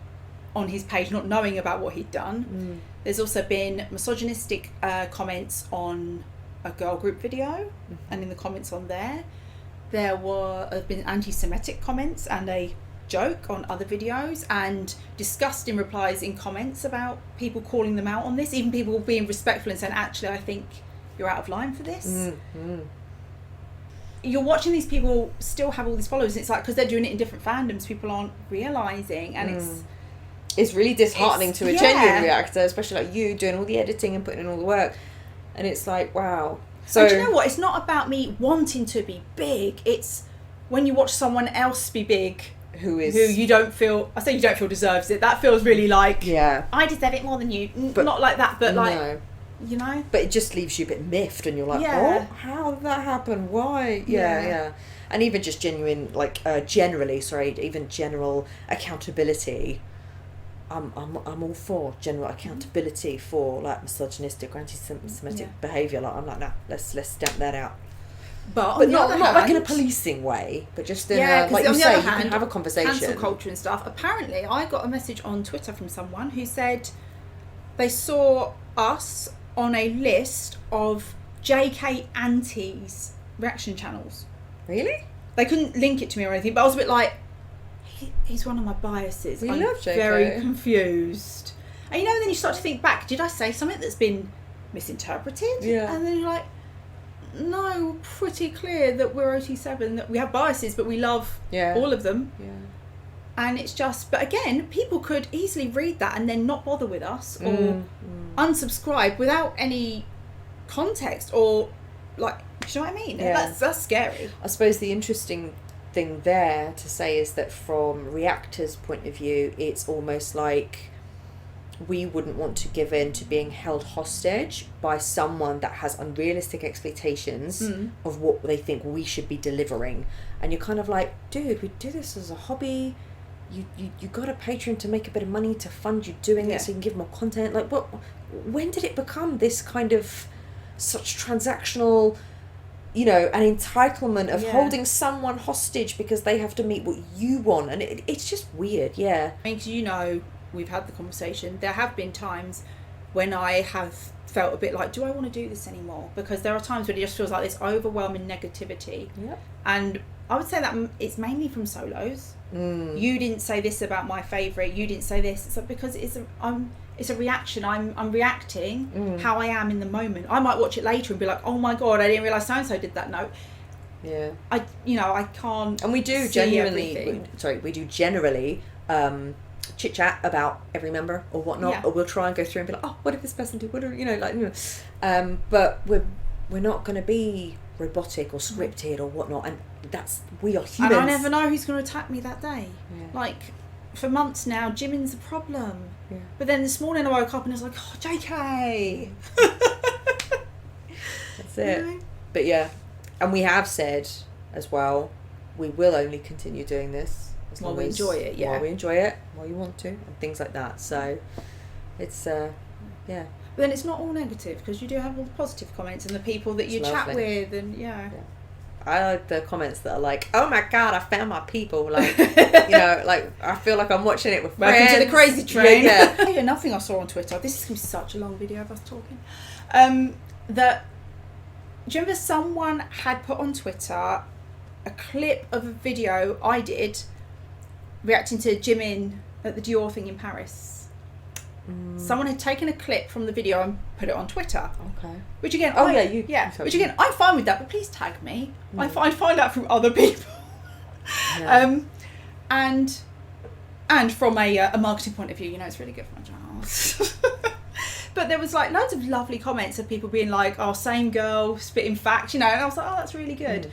on his page not knowing about what he'd done. There's also been misogynistic comments on a girl group video, and in the comments on there have been anti-Semitic comments and a joke on other videos, and disgusting replies in comments about people calling them out on this, even people being respectful and saying, actually, I think you're out of line for this. You're watching these people still have all these followers, and it's because they're doing it in different fandoms, people aren't realising, and it's really disheartening to a genuine reactor, especially you doing all the editing and putting in all the work, and it's wow. So and do you know what, it's not about me wanting to be big, it's when you watch someone else be big who you don't feel deserves it. That feels really I deserve it more than you, but not like that, but no. You know, but it just leaves you a bit miffed, and you're like, what? How did that happen? Why? Yeah. And even just genuine, even general accountability. I'm all for general accountability for misogynistic or anti-Semitic behaviour. I'm like, nah, let's stamp that out. But not like in a policing way, but just in like you say, you can have a conversation. Cancel culture and stuff. Apparently, I got a message on Twitter from someone who said they saw us on a list of JK antis reaction channels. Really? They couldn't link it to me or anything, but I was a bit like, he's one of my biases. We I'm love JK. very confused. And you know, then you start to think back, did I say something that's been misinterpreted? Yeah. And then you're like, no, pretty clear that we're OT7, that we have biases, but we love all of them. Yeah. And it's just, but again, people could easily read that and then not bother with us or unsubscribe without any context or like, do you know what I mean? Yeah. That's scary. I suppose the interesting thing there to say is that from Reactor's point of view, it's almost like we wouldn't want to give in to being held hostage by someone that has unrealistic expectations of what they think we should be delivering. And you're kind of like, dude, we do this as a hobby. You got a Patreon to make a bit of money to fund you doing it so you can give more content. Like, what? When did it become this kind of such transactional, you know, an entitlement of holding someone hostage because they have to meet what you want? And it's just weird, I mean, 'cause you know, we've had the conversation. There have been times when I have felt a bit like, do I want to do this anymore? Because there are times when it just feels like this overwhelming negativity. Yep. And I would say that it's mainly from solos. You didn't say this about my favourite. You didn't say this. It's like, because it's a reaction. I'm reacting how I am in the moment. I might watch it later and be like, oh my god, I didn't realise so and so did that. No. Yeah. I can't. And we do see genuinely. everything. We do generally chit chat about every member or whatnot, or we'll try and go through and be like, oh, what did this person do? What do you know? Like, but we're not going to be robotic or scripted or whatnot, and we are humans. And I never know who's going to attack me that day. Like, for months now, Jimin's a problem. But then this morning I woke up and I was like, oh, JK. That's it. But yeah, and we have said as well, we will only continue doing this as while long we as enjoy it. while we enjoy it, while you want to, and things like that. So it's But then it's not all negative, because you do have all the positive comments and the people that you chat with, and I like the comments that are like, oh my god, I found my people. Like, you know, like, I feel like I'm watching it with friends. Welcome to the crazy train. Yeah. Another thing I saw on Twitter, this is going to be such a long video of us talking, that, do you remember someone had put on Twitter a clip of a video I did reacting to Jimin at the Dior thing in Paris? Someone had taken a clip from the video and put it on Twitter. Okay. Which again, which again, I'm fine with that, but please tag me. I find out from other people. Yeah. And from a marketing point of view, you know, it's really good for my channels. But there was like loads of lovely comments of people being like, oh, same girl, spitting facts, you know, and I was like, oh, that's really good.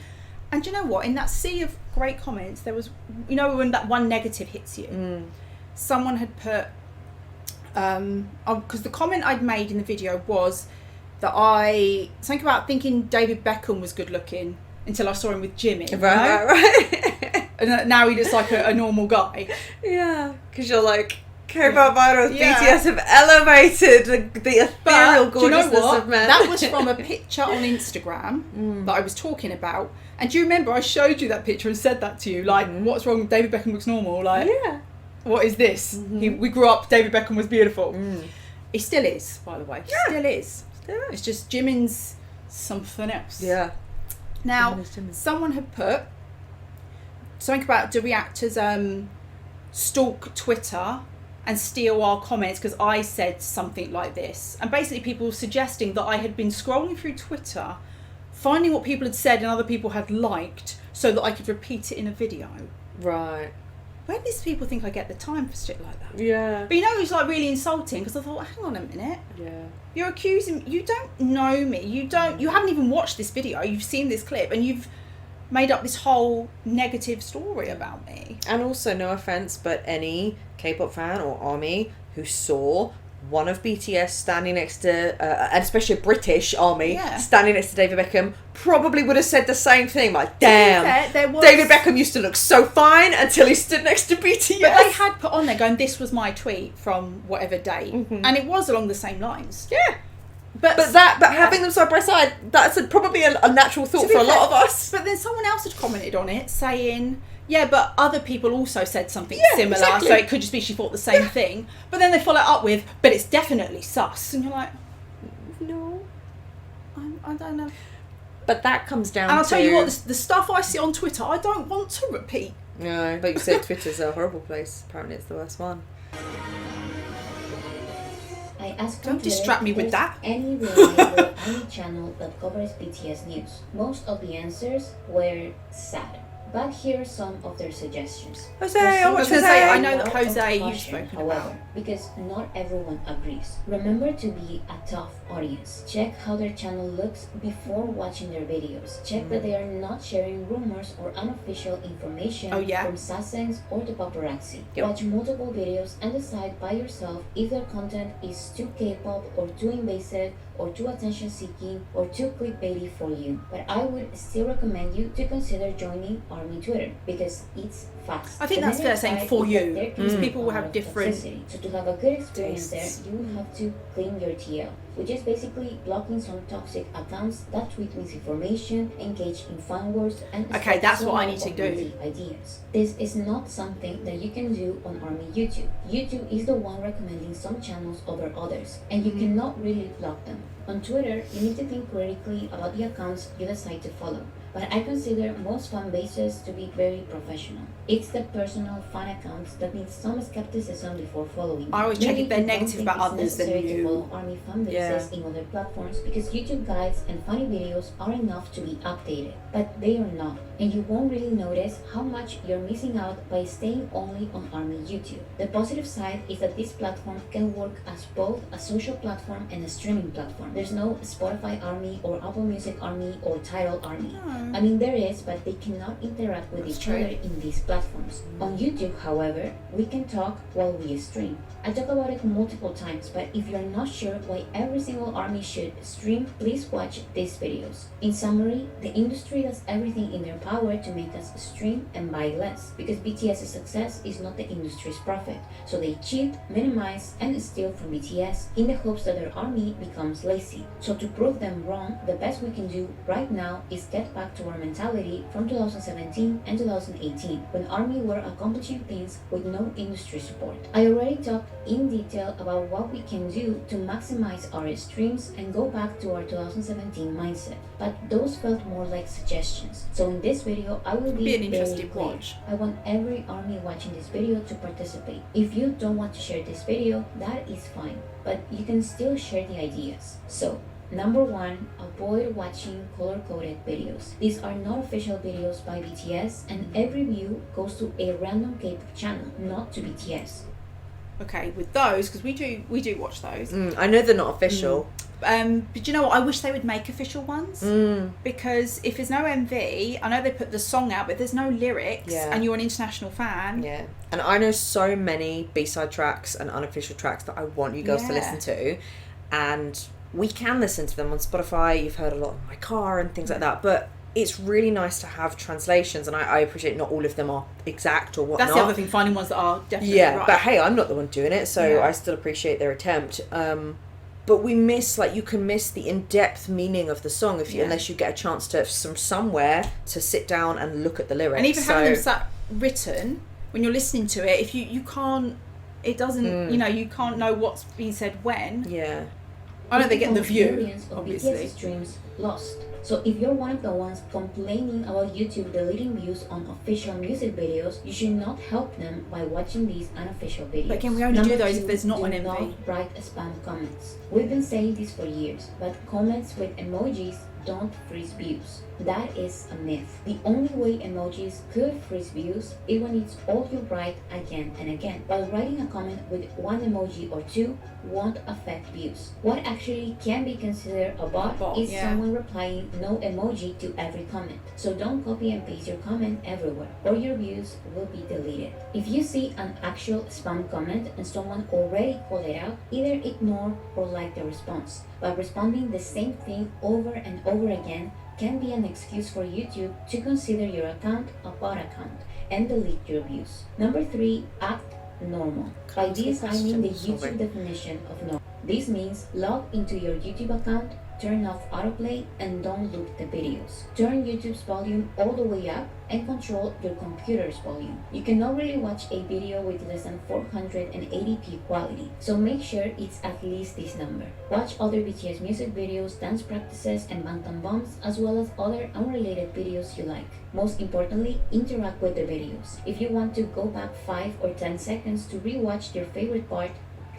And do you know what? In that sea of great comments, there was, you know, when that one negative hits you, someone had put, because the comment I'd made in the video was that something about thinking David Beckham was good looking until I saw him with Jimmy. Right. And now he looks like a normal guy. Yeah, because you're like, K-pop idols, BTS have elevated the ethereal gorgeousness of men. That was from a picture on Instagram that I was talking about. And do you remember I showed you that picture and said that to you? Like, what's wrong? David Beckham looks normal. Like, what is this? We grew up, David Beckham was beautiful. He still is, by the way. He still is. It's just Jimin's something else. Yeah. Now, someone had put something about do reactors stalk Twitter and steal our comments because I said something like this. And basically people were suggesting that I had been scrolling through Twitter, finding what people had said and other people had liked so that I could repeat it in a video. Right. Where do these people think I get the time for shit like that? Yeah. But you know, it's like really insulting because I thought, hang on a minute. Yeah. You're accusing, you don't know me. You haven't even watched this video. You've seen this clip and you've made up this whole negative story about me. And also, no offense, but any K-pop fan or ARMY who saw one of BTS standing next to, and especially a British ARMY standing next to David Beckham, probably would have said the same thing. Like, damn, David Beckham used to look so fine until he stood next to BTS. But they had put on there going, this was my tweet from whatever date. And it was along the same lines. Yeah. But having them side by side, that's probably a natural thought for a lot of us. But then someone else had commented on it saying, Yeah, but other people also said something similar, exactly. so it could just be she thought the same thing. But then they follow it up with, but it's definitely sus. And you're like, No. I don't know. But that comes down And I'll to... tell you what, the stuff I see on Twitter, I don't want to repeat. No, like you said, Twitter's a horrible place. Apparently it's the worst one. I asked Don't on Twitter distract me if with there's that. any reliable anime channel that covers BTS news. Most of the answers were sad. But here are some of their suggestions. Jose, I was watch gonna Jose. say, I A know lot that of Jose, you've caution, spoken however, about. because not everyone agrees. Remember to be a tough audience. Check how their channel looks before watching their videos. Check that they are not sharing rumors or unofficial information from sasaengs or the paparazzi. Yep. Watch multiple videos and decide by yourself if their content is too K-pop or too invasive or too attention-seeking or too clickbaity for you. But I would still recommend you to consider joining ARMY Twitter because it's fast. I think The that's fair negative saying side for is that you, there can because be people will a have lot of different toxicity. So to have a good experience tastes. there, you will have to clean your TL, which is basically blocking some toxic accounts that tweet misinformation, engage in fan wars, and Okay, spread that's some what I of need to do. opposing ideas. This is not something that you can do on ARMY YouTube. YouTube is the one recommending some channels over others, and you cannot really block them. On Twitter, you need to think critically about the accounts you decide to follow. But I consider most fan bases to be very professional. It's the personal fan accounts that need some skepticism before following. I always check Maybe if they're you don't negative think about it's others than necessary to you. follow ARMY fan bases in other platforms because YouTube guides and funny videos are enough to be updated. But they are not, and you won't really notice how much you're missing out by staying only on ARMY YouTube. The positive side is that this platform can work as both a social platform and a streaming platform. There's no Spotify ARMY or Apple Music ARMY or Tidal ARMY. I mean, there is, but they cannot interact with each other in these platforms. On YouTube, however, we can talk while we stream. I talk about it multiple times, but if you're not sure why every single ARMY should stream, please watch these videos. In summary, the industry does everything in their power to make us stream and buy less, because BTS's success is not the industry's profit. So they cheat, minimize, and steal from BTS in the hopes that their ARMY becomes lazy. So to prove them wrong, the best we can do right now is get back to our mentality from 2017 and 2018, when ARMY were accomplishing things with no industry support. I already talked in detail about what we can do to maximize our streams and go back to our 2017 mindset, but those felt more like suggestions. So in this video, I will be an very interesting clear. watch. I want every ARMY watching this video to participate. If you don't want to share this video, that is fine, but you can still share the ideas. So, number 1, avoid watching color-coded videos. These are not official videos by BTS, and every view goes to a random K-pop channel, not to BTS. Okay, with those, because we do watch those. I know they're not official. But you know what? I wish they would make official ones, because if there's no MV, I know they put the song out, but there's no lyrics, and you're an international fan. Yeah, and I know so many B-side tracks and unofficial tracks that I want you girls to listen to, and we can listen to them on Spotify. You've heard a lot in my car and things like that, but it's really nice to have translations, and I appreciate not all of them are exact or whatnot. That's the other thing, finding ones that are definitely right. But hey, I'm not the one doing it, so I still appreciate their attempt. But we miss, like, you can miss the in-depth meaning of the song if you, unless you get a chance to somewhere to sit down and look at the lyrics. And even having them written, when you're listening to it, if you can't, it doesn't, you can't know what's being said when. Yeah. I know they get the view, Millions of obviously. BTS streams lost. So if you're one of the ones complaining about YouTube deleting views on official music videos, you should not help them by watching these unofficial videos. But again, we only do those if there's not an MV. Do not write spam comments. We've been saying this for years, but comments with emojis don't freeze views. That is a myth. The only way emojis could freeze views is when it's all you write again and again. But writing a comment with one emoji or two won't affect views. What actually can be considered a bot is someone replying no emoji to every comment. So don't copy and paste your comment everywhere, or your views will be deleted. If you see an actual spam comment and someone already called it out, either ignore or like the response. But responding the same thing over and over again can be an excuse for YouTube to consider your account a bot account and delete your views. Number 3, act normal. By this I mean the YouTube definition of normal. This means log into your YouTube account, turn off autoplay, and don't loop the videos. Turn YouTube's volume all the way up and control your computer's volume. You cannot really watch a video with less than 480p quality, so make sure it's at least this number. Watch other BTS music videos, dance practices, and Bangtan bombs, as well as other unrelated videos you like. Most importantly, interact with the videos. If you want to go back 5 or 10 seconds to rewatch your favorite part,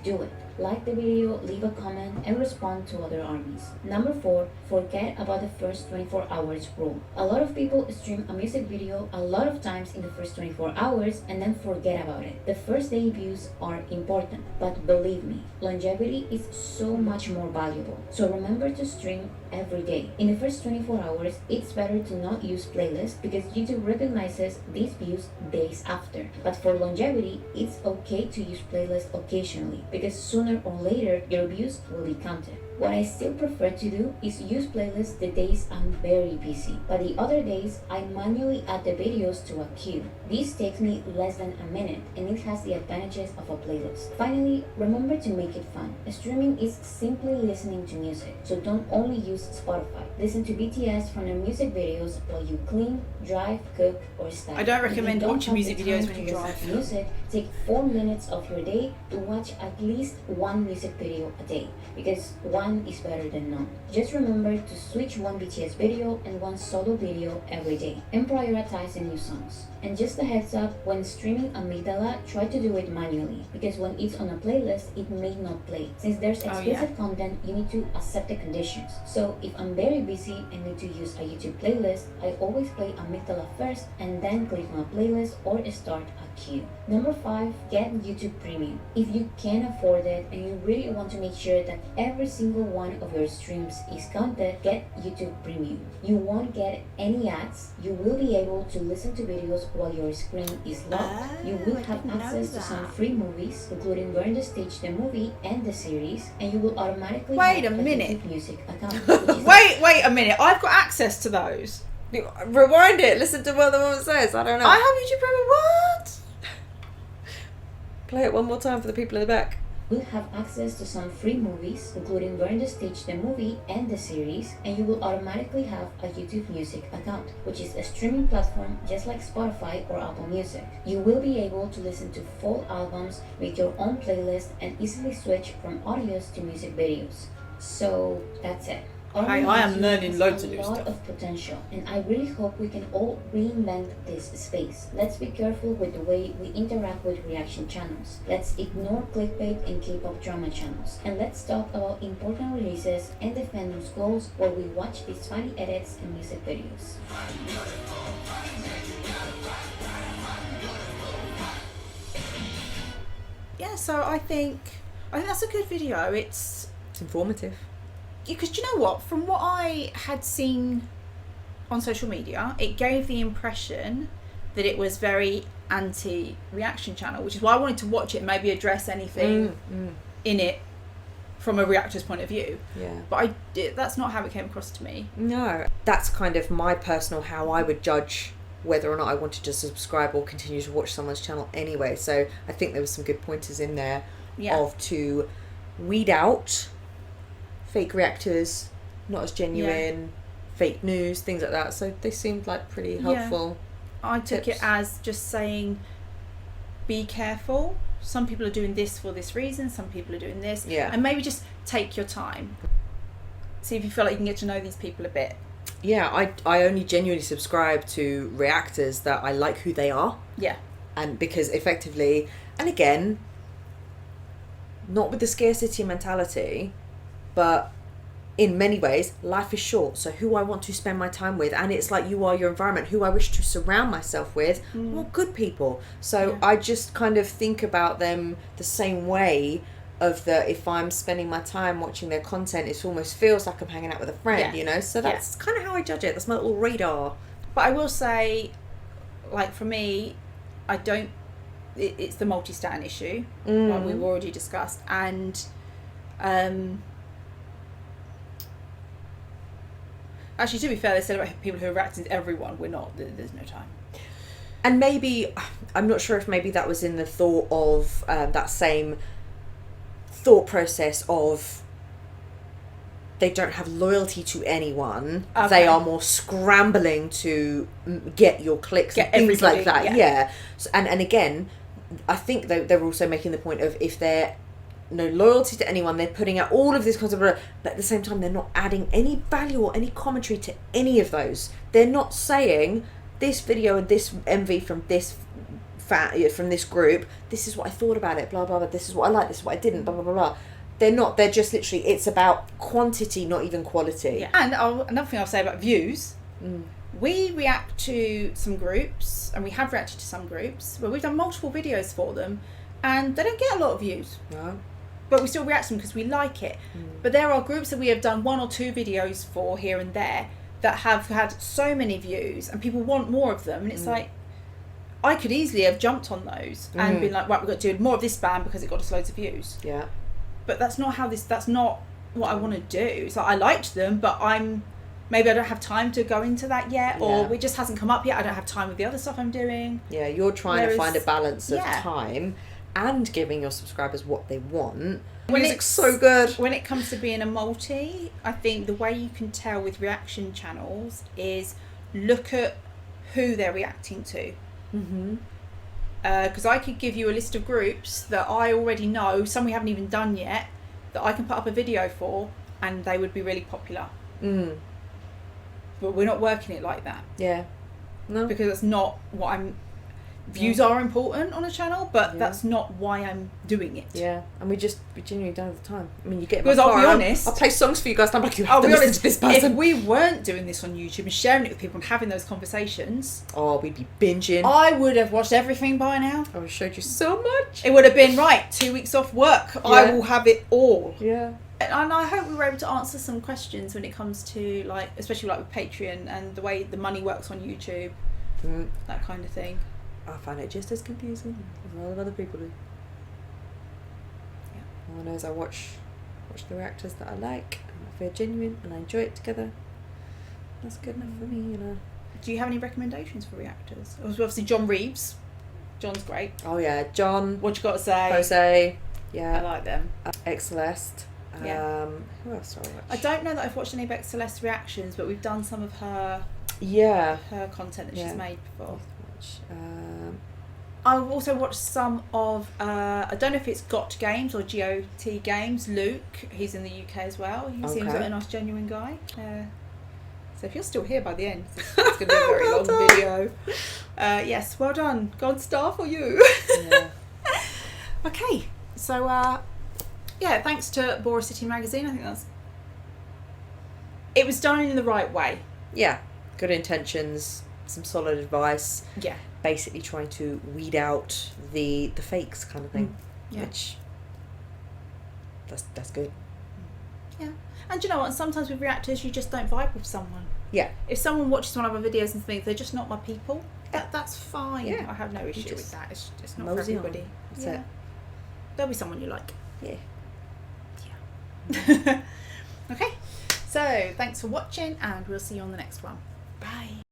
do it. Like the video, leave a comment, and respond to other armies. Number 4, forget about the first 24 hours rule. A lot of people stream a music video a lot of times in the first 24 hours and then forget about it. The first day views are important, but believe me, longevity is so much more valuable. So remember to stream every day. In the first 24 hours, it's better to not use playlists because YouTube recognizes these views days after. But for longevity, it's okay to use playlists occasionally because sooner or later your views will be counted. What I still prefer to do is use playlists the days I'm very busy, but the other days I manually add the videos to a queue. This takes me less than a minute and it has the advantages of a playlist. Finally, remember to make it fun. Streaming is simply listening to music, so don't only use Spotify. Listen to BTS from their music videos while you clean, drive, cook, or study. I don't recommend watching music videos when you drive. drive. Music, take 4 minutes of your day to watch at least one music video a day, because one is better than none. Just remember to switch one BTS video and one solo video every day, and prioritize the new songs. And just a heads up, when streaming Amygdala, try to do it manually, because when it's on a playlist, it may not play. Since there's explicit content, you need to accept the conditions. So if I'm very busy and need to use a YouTube playlist, I always play Amygdala first and then click on a playlist or start a queue. Number 5, get YouTube Premium. If you can afford it and you really want to make sure that every single one of your streams is counted, get YouTube Premium. You won't get any ads, you will be able to listen to videos while your screen is locked. You will have access to some free movies, including Burn the Stage the movie and the series, and you will automatically Wait have a minute. YouTube Music account. which is Wait a minute. I've got access to those. Rewind it. Listen to what the woman says. I don't know. I have YouTube Premium. What? Play it one more time for the people in the back. will have access to some free movies, including Burn the Stage the movie and the series, and you will automatically have a YouTube Music account, which is a streaming platform just like Spotify or Apple Music. You will be able to listen to full albums, make your own playlist, and easily switch from audios to music videos. So that's it. I am learning loads of new A lot stuff. of potential, and I really hope we can all reinvent this space. Let's be careful with the way we interact with reaction channels. Let's ignore clickbait and K-pop drama channels, and let's talk about important releases and the fandom's goals while we watch these funny edits and music videos. Yeah, so I think that's a good video. It's informative. because you know what? From what I had seen on social media, it gave the impression that it was very anti-reaction channel, which is why I wanted to watch it and maybe address anything in it from a reactor's point of view. Yeah. But that's not how it came across to me. No. That's kind of my personal how I would judge whether or not I wanted to subscribe or continue to watch someone's channel anyway. So I think there was some good pointers in there of to weed out fake reactors, not as genuine, fake news, things like that. So they seemed like pretty helpful. I took tips. it as just saying, be careful. Some people are doing this for this reason, some people are doing this. Yeah. And maybe just take your time. See if you feel like you can get to know these people a bit. Yeah, I only genuinely subscribe to reactors that I like who they are. Yeah. And because effectively, and again, not with the scarcity mentality, but in many ways, life is short. So who I want to spend my time with, and it's like you are your environment, who I wish to surround myself with, well, good people. So I just kind of think about them the same way of if I'm spending my time watching their content, it almost feels like I'm hanging out with a friend, you know? So that's kind of how I judge it. That's my little radar. But I will say, like for me, I don't, it's the multi-stan issue, like we've already discussed. And actually, to be fair, they said about people who are reacting to everyone, we're not, there's no time. And maybe, I'm not sure if maybe that was in the thought of that same thought process of they don't have loyalty to anyone. Okay. They are more scrambling to get your clicks, Get and things like everybody, that. Yeah. So, and again, I think they're also making the point of, if they're no loyalty to anyone, they're putting out all of this kind of, but at the same time they're not adding any value or any commentary to any of those. They're not saying, this video and this MV from this from this group, this is what I thought about it, blah blah blah, this is what I liked, this is what I didn't, blah blah blah blah. They're just literally, it's about quantity, not even quality. Yeah. And another thing I'll say about views, we react to some groups, and we have reacted to some groups where we've done multiple videos for them, and they don't get a lot of views. No. But we still react to them because we like it. But there are groups that we have done 1 or 2 videos for here and there that have had so many views, and people want more of them, and it's like, I could easily have jumped on those and been like, right, we've got to do more of this band because it got us loads of views. Yeah. But that's not what I want to do. It's like, I liked them, but maybe I don't have time to go into that yet, or it just hasn't come up yet. I don't have time with the other stuff I'm doing. Yeah, you're trying to find a balance of yeah. time and giving your subscribers what they want. When Music's so good. When it comes to being a multi, I think the way you can tell with reaction channels is look at who they're reacting to. Because I could give you a list of groups that I already know, some we haven't even done yet, that I can put up a video for, and they would be really popular. But we're not working it like that. Yeah. No. Because that's not what I'm... Views are important on a channel, but that's not why I'm doing it. Yeah, and we genuinely don't have the time. I mean, you get in because my I'll car, be honest, I'll play songs for you guys, and I'm like, you have I'll to be listen honest, to this person. if we weren't doing this on YouTube and sharing it with people and having those conversations, we'd be binging. I would have watched everything by now. I would have showed you so much. It would have been, right, 2 weeks off work. Yeah. I will have it all. Yeah. And I hope we were able to answer some questions when it comes to, like, especially like with Patreon and the way the money works on YouTube, that kind of thing. I find it just as confusing as a lot of other people do. Yeah. All I know is I watch the reactors that I like, and I feel genuine, and I enjoy it together. That's good enough for me, you know. Do you have any recommendations for reactors? Obviously John Reeves. John's great. Oh yeah, John. What you got to say? Jose. Yeah. I like them. Celeste. Yeah. Who else do I watch? I don't know that I've watched any of Celeste's reactions, but we've done some of her content that she's made before. I've also watched some of I don't know if it's GOT Games or GOT Games. Luke, he's in the UK as well. He seems like a nice, genuine guy. So if you're still here by the end, it's going to be a very long video. Yes, well done. Gold star for you. Yeah. Okay, so thanks to Boracity Magazine. I think it was done in the right way. Yeah, good intentions, some solid advice. Yeah. Basically trying to weed out the fakes kind of thing. Yeah. Which that's good. Yeah. And you know what? Sometimes with reactors you just don't vibe with someone. Yeah. If someone watches one of our videos and thinks they're just not my people, that's fine. Yeah. I have no issue with that. It's not for mosey on. everybody. That's it. There'll be someone you like. Yeah. Okay. So thanks for watching, and we'll see you on the next one. Bye.